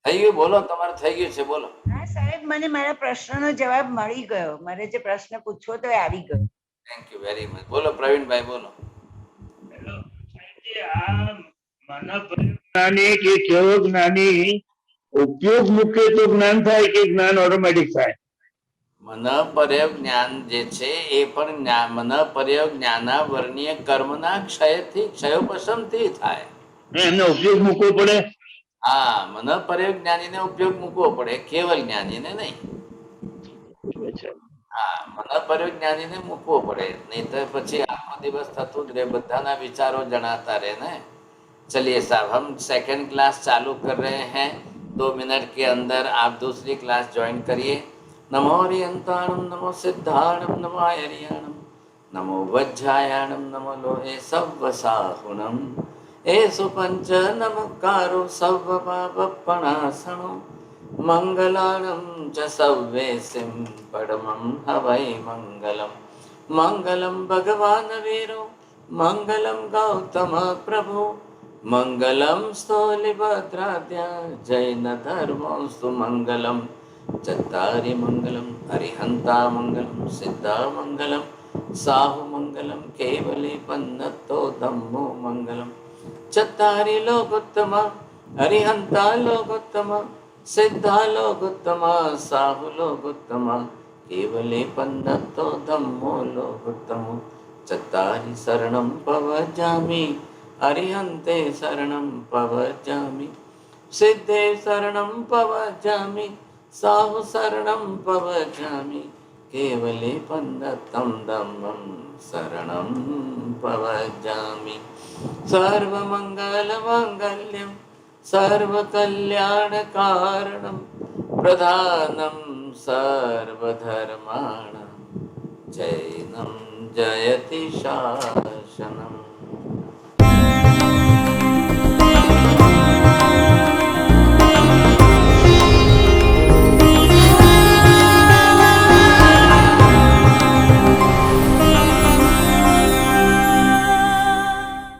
થઈ ગયું, બોલો તમારું થઈ ગયું છે, બોલો। હા સાહેબ, મને મારા પ્રશ્નનો જવાબ મળી ગયો, મારે જે પ્રશ્ન પૂછવો તો આવી ગયો। Thank you very much. બોલો પ્રવીણભાઈ, બોલો। જ્ઞાની કે કેવો જ્ઞાની ઉપયોગ મૂકે તો જ્ઞાન થાય કે જ્ઞાન ઓટોમેટિક થાય? મન પરયોગ જ્ઞાન જે છે એ પણ મન પરયોગ જ્ઞાનાવર્ણીય કર્મના ક્ષયથી ક્ષયોપશમથી થાય। એમનો ઉપયોગ મૂકવો પડે। હા, મન પરયોગ જ્ઞાનીને ઉપયોગ મૂકવો પડે, કેવલ જ્ઞાનીને નહીં। હા, મન પરયોગ જ્ઞાનીને મૂકવો પડે, નહીં તો પછી આખો દિવસ થતું જ રહે, બધાના વિચારો જણાતા રહે ને। चलिए साहब, हम सेकंड क्लास चालू कर रहे हैं। 2 मिनट के अंदर आप दूसरी क्लास ज्वाइन करिए। नमो हरियंताणम, नमो सिद्धाणम, नमो आयरियाणम, नमो वज्रायाणम, नमो लोहे सव्वसाहुणम, एषु पंच नमकारो सव्वपापपणासनो, मंगलाणं च सव्वेसिं परमं हवै मंगलम। मंगलम भगवान वीरो, मंगलम गौतम प्रभु, मंगलम स्थूलिभद्राद्या जैन धर्मोऽस्तु मंगलम। चत्तारि मंगलम, अरिहंता मंगलम, सिद्धा मंगलम, साहु मंगलम, केवली पन्नतो धम्मो मंगलम। चत्तारि लोकोत्तम, अरिहंता लोकोत्तम, सिद्धा लोकोत्तम, साहु लोकोत्तम, केवली पन्नतो धम्मो लोकोत्तम। चत्तारि शरणं पवजामि, अरिहन्ते शरणं पवजामि, सिद्धे शरणं पवजामि, साहु शरणं पवजामि, केवले पन्नतं धम्मं शरणं पवजामि। सर्वमङ्गलमाङ्गल्यं सर्वकल्याणकारणं प्रधानं सर्वधर्माणां जैनं जयति शासनम्।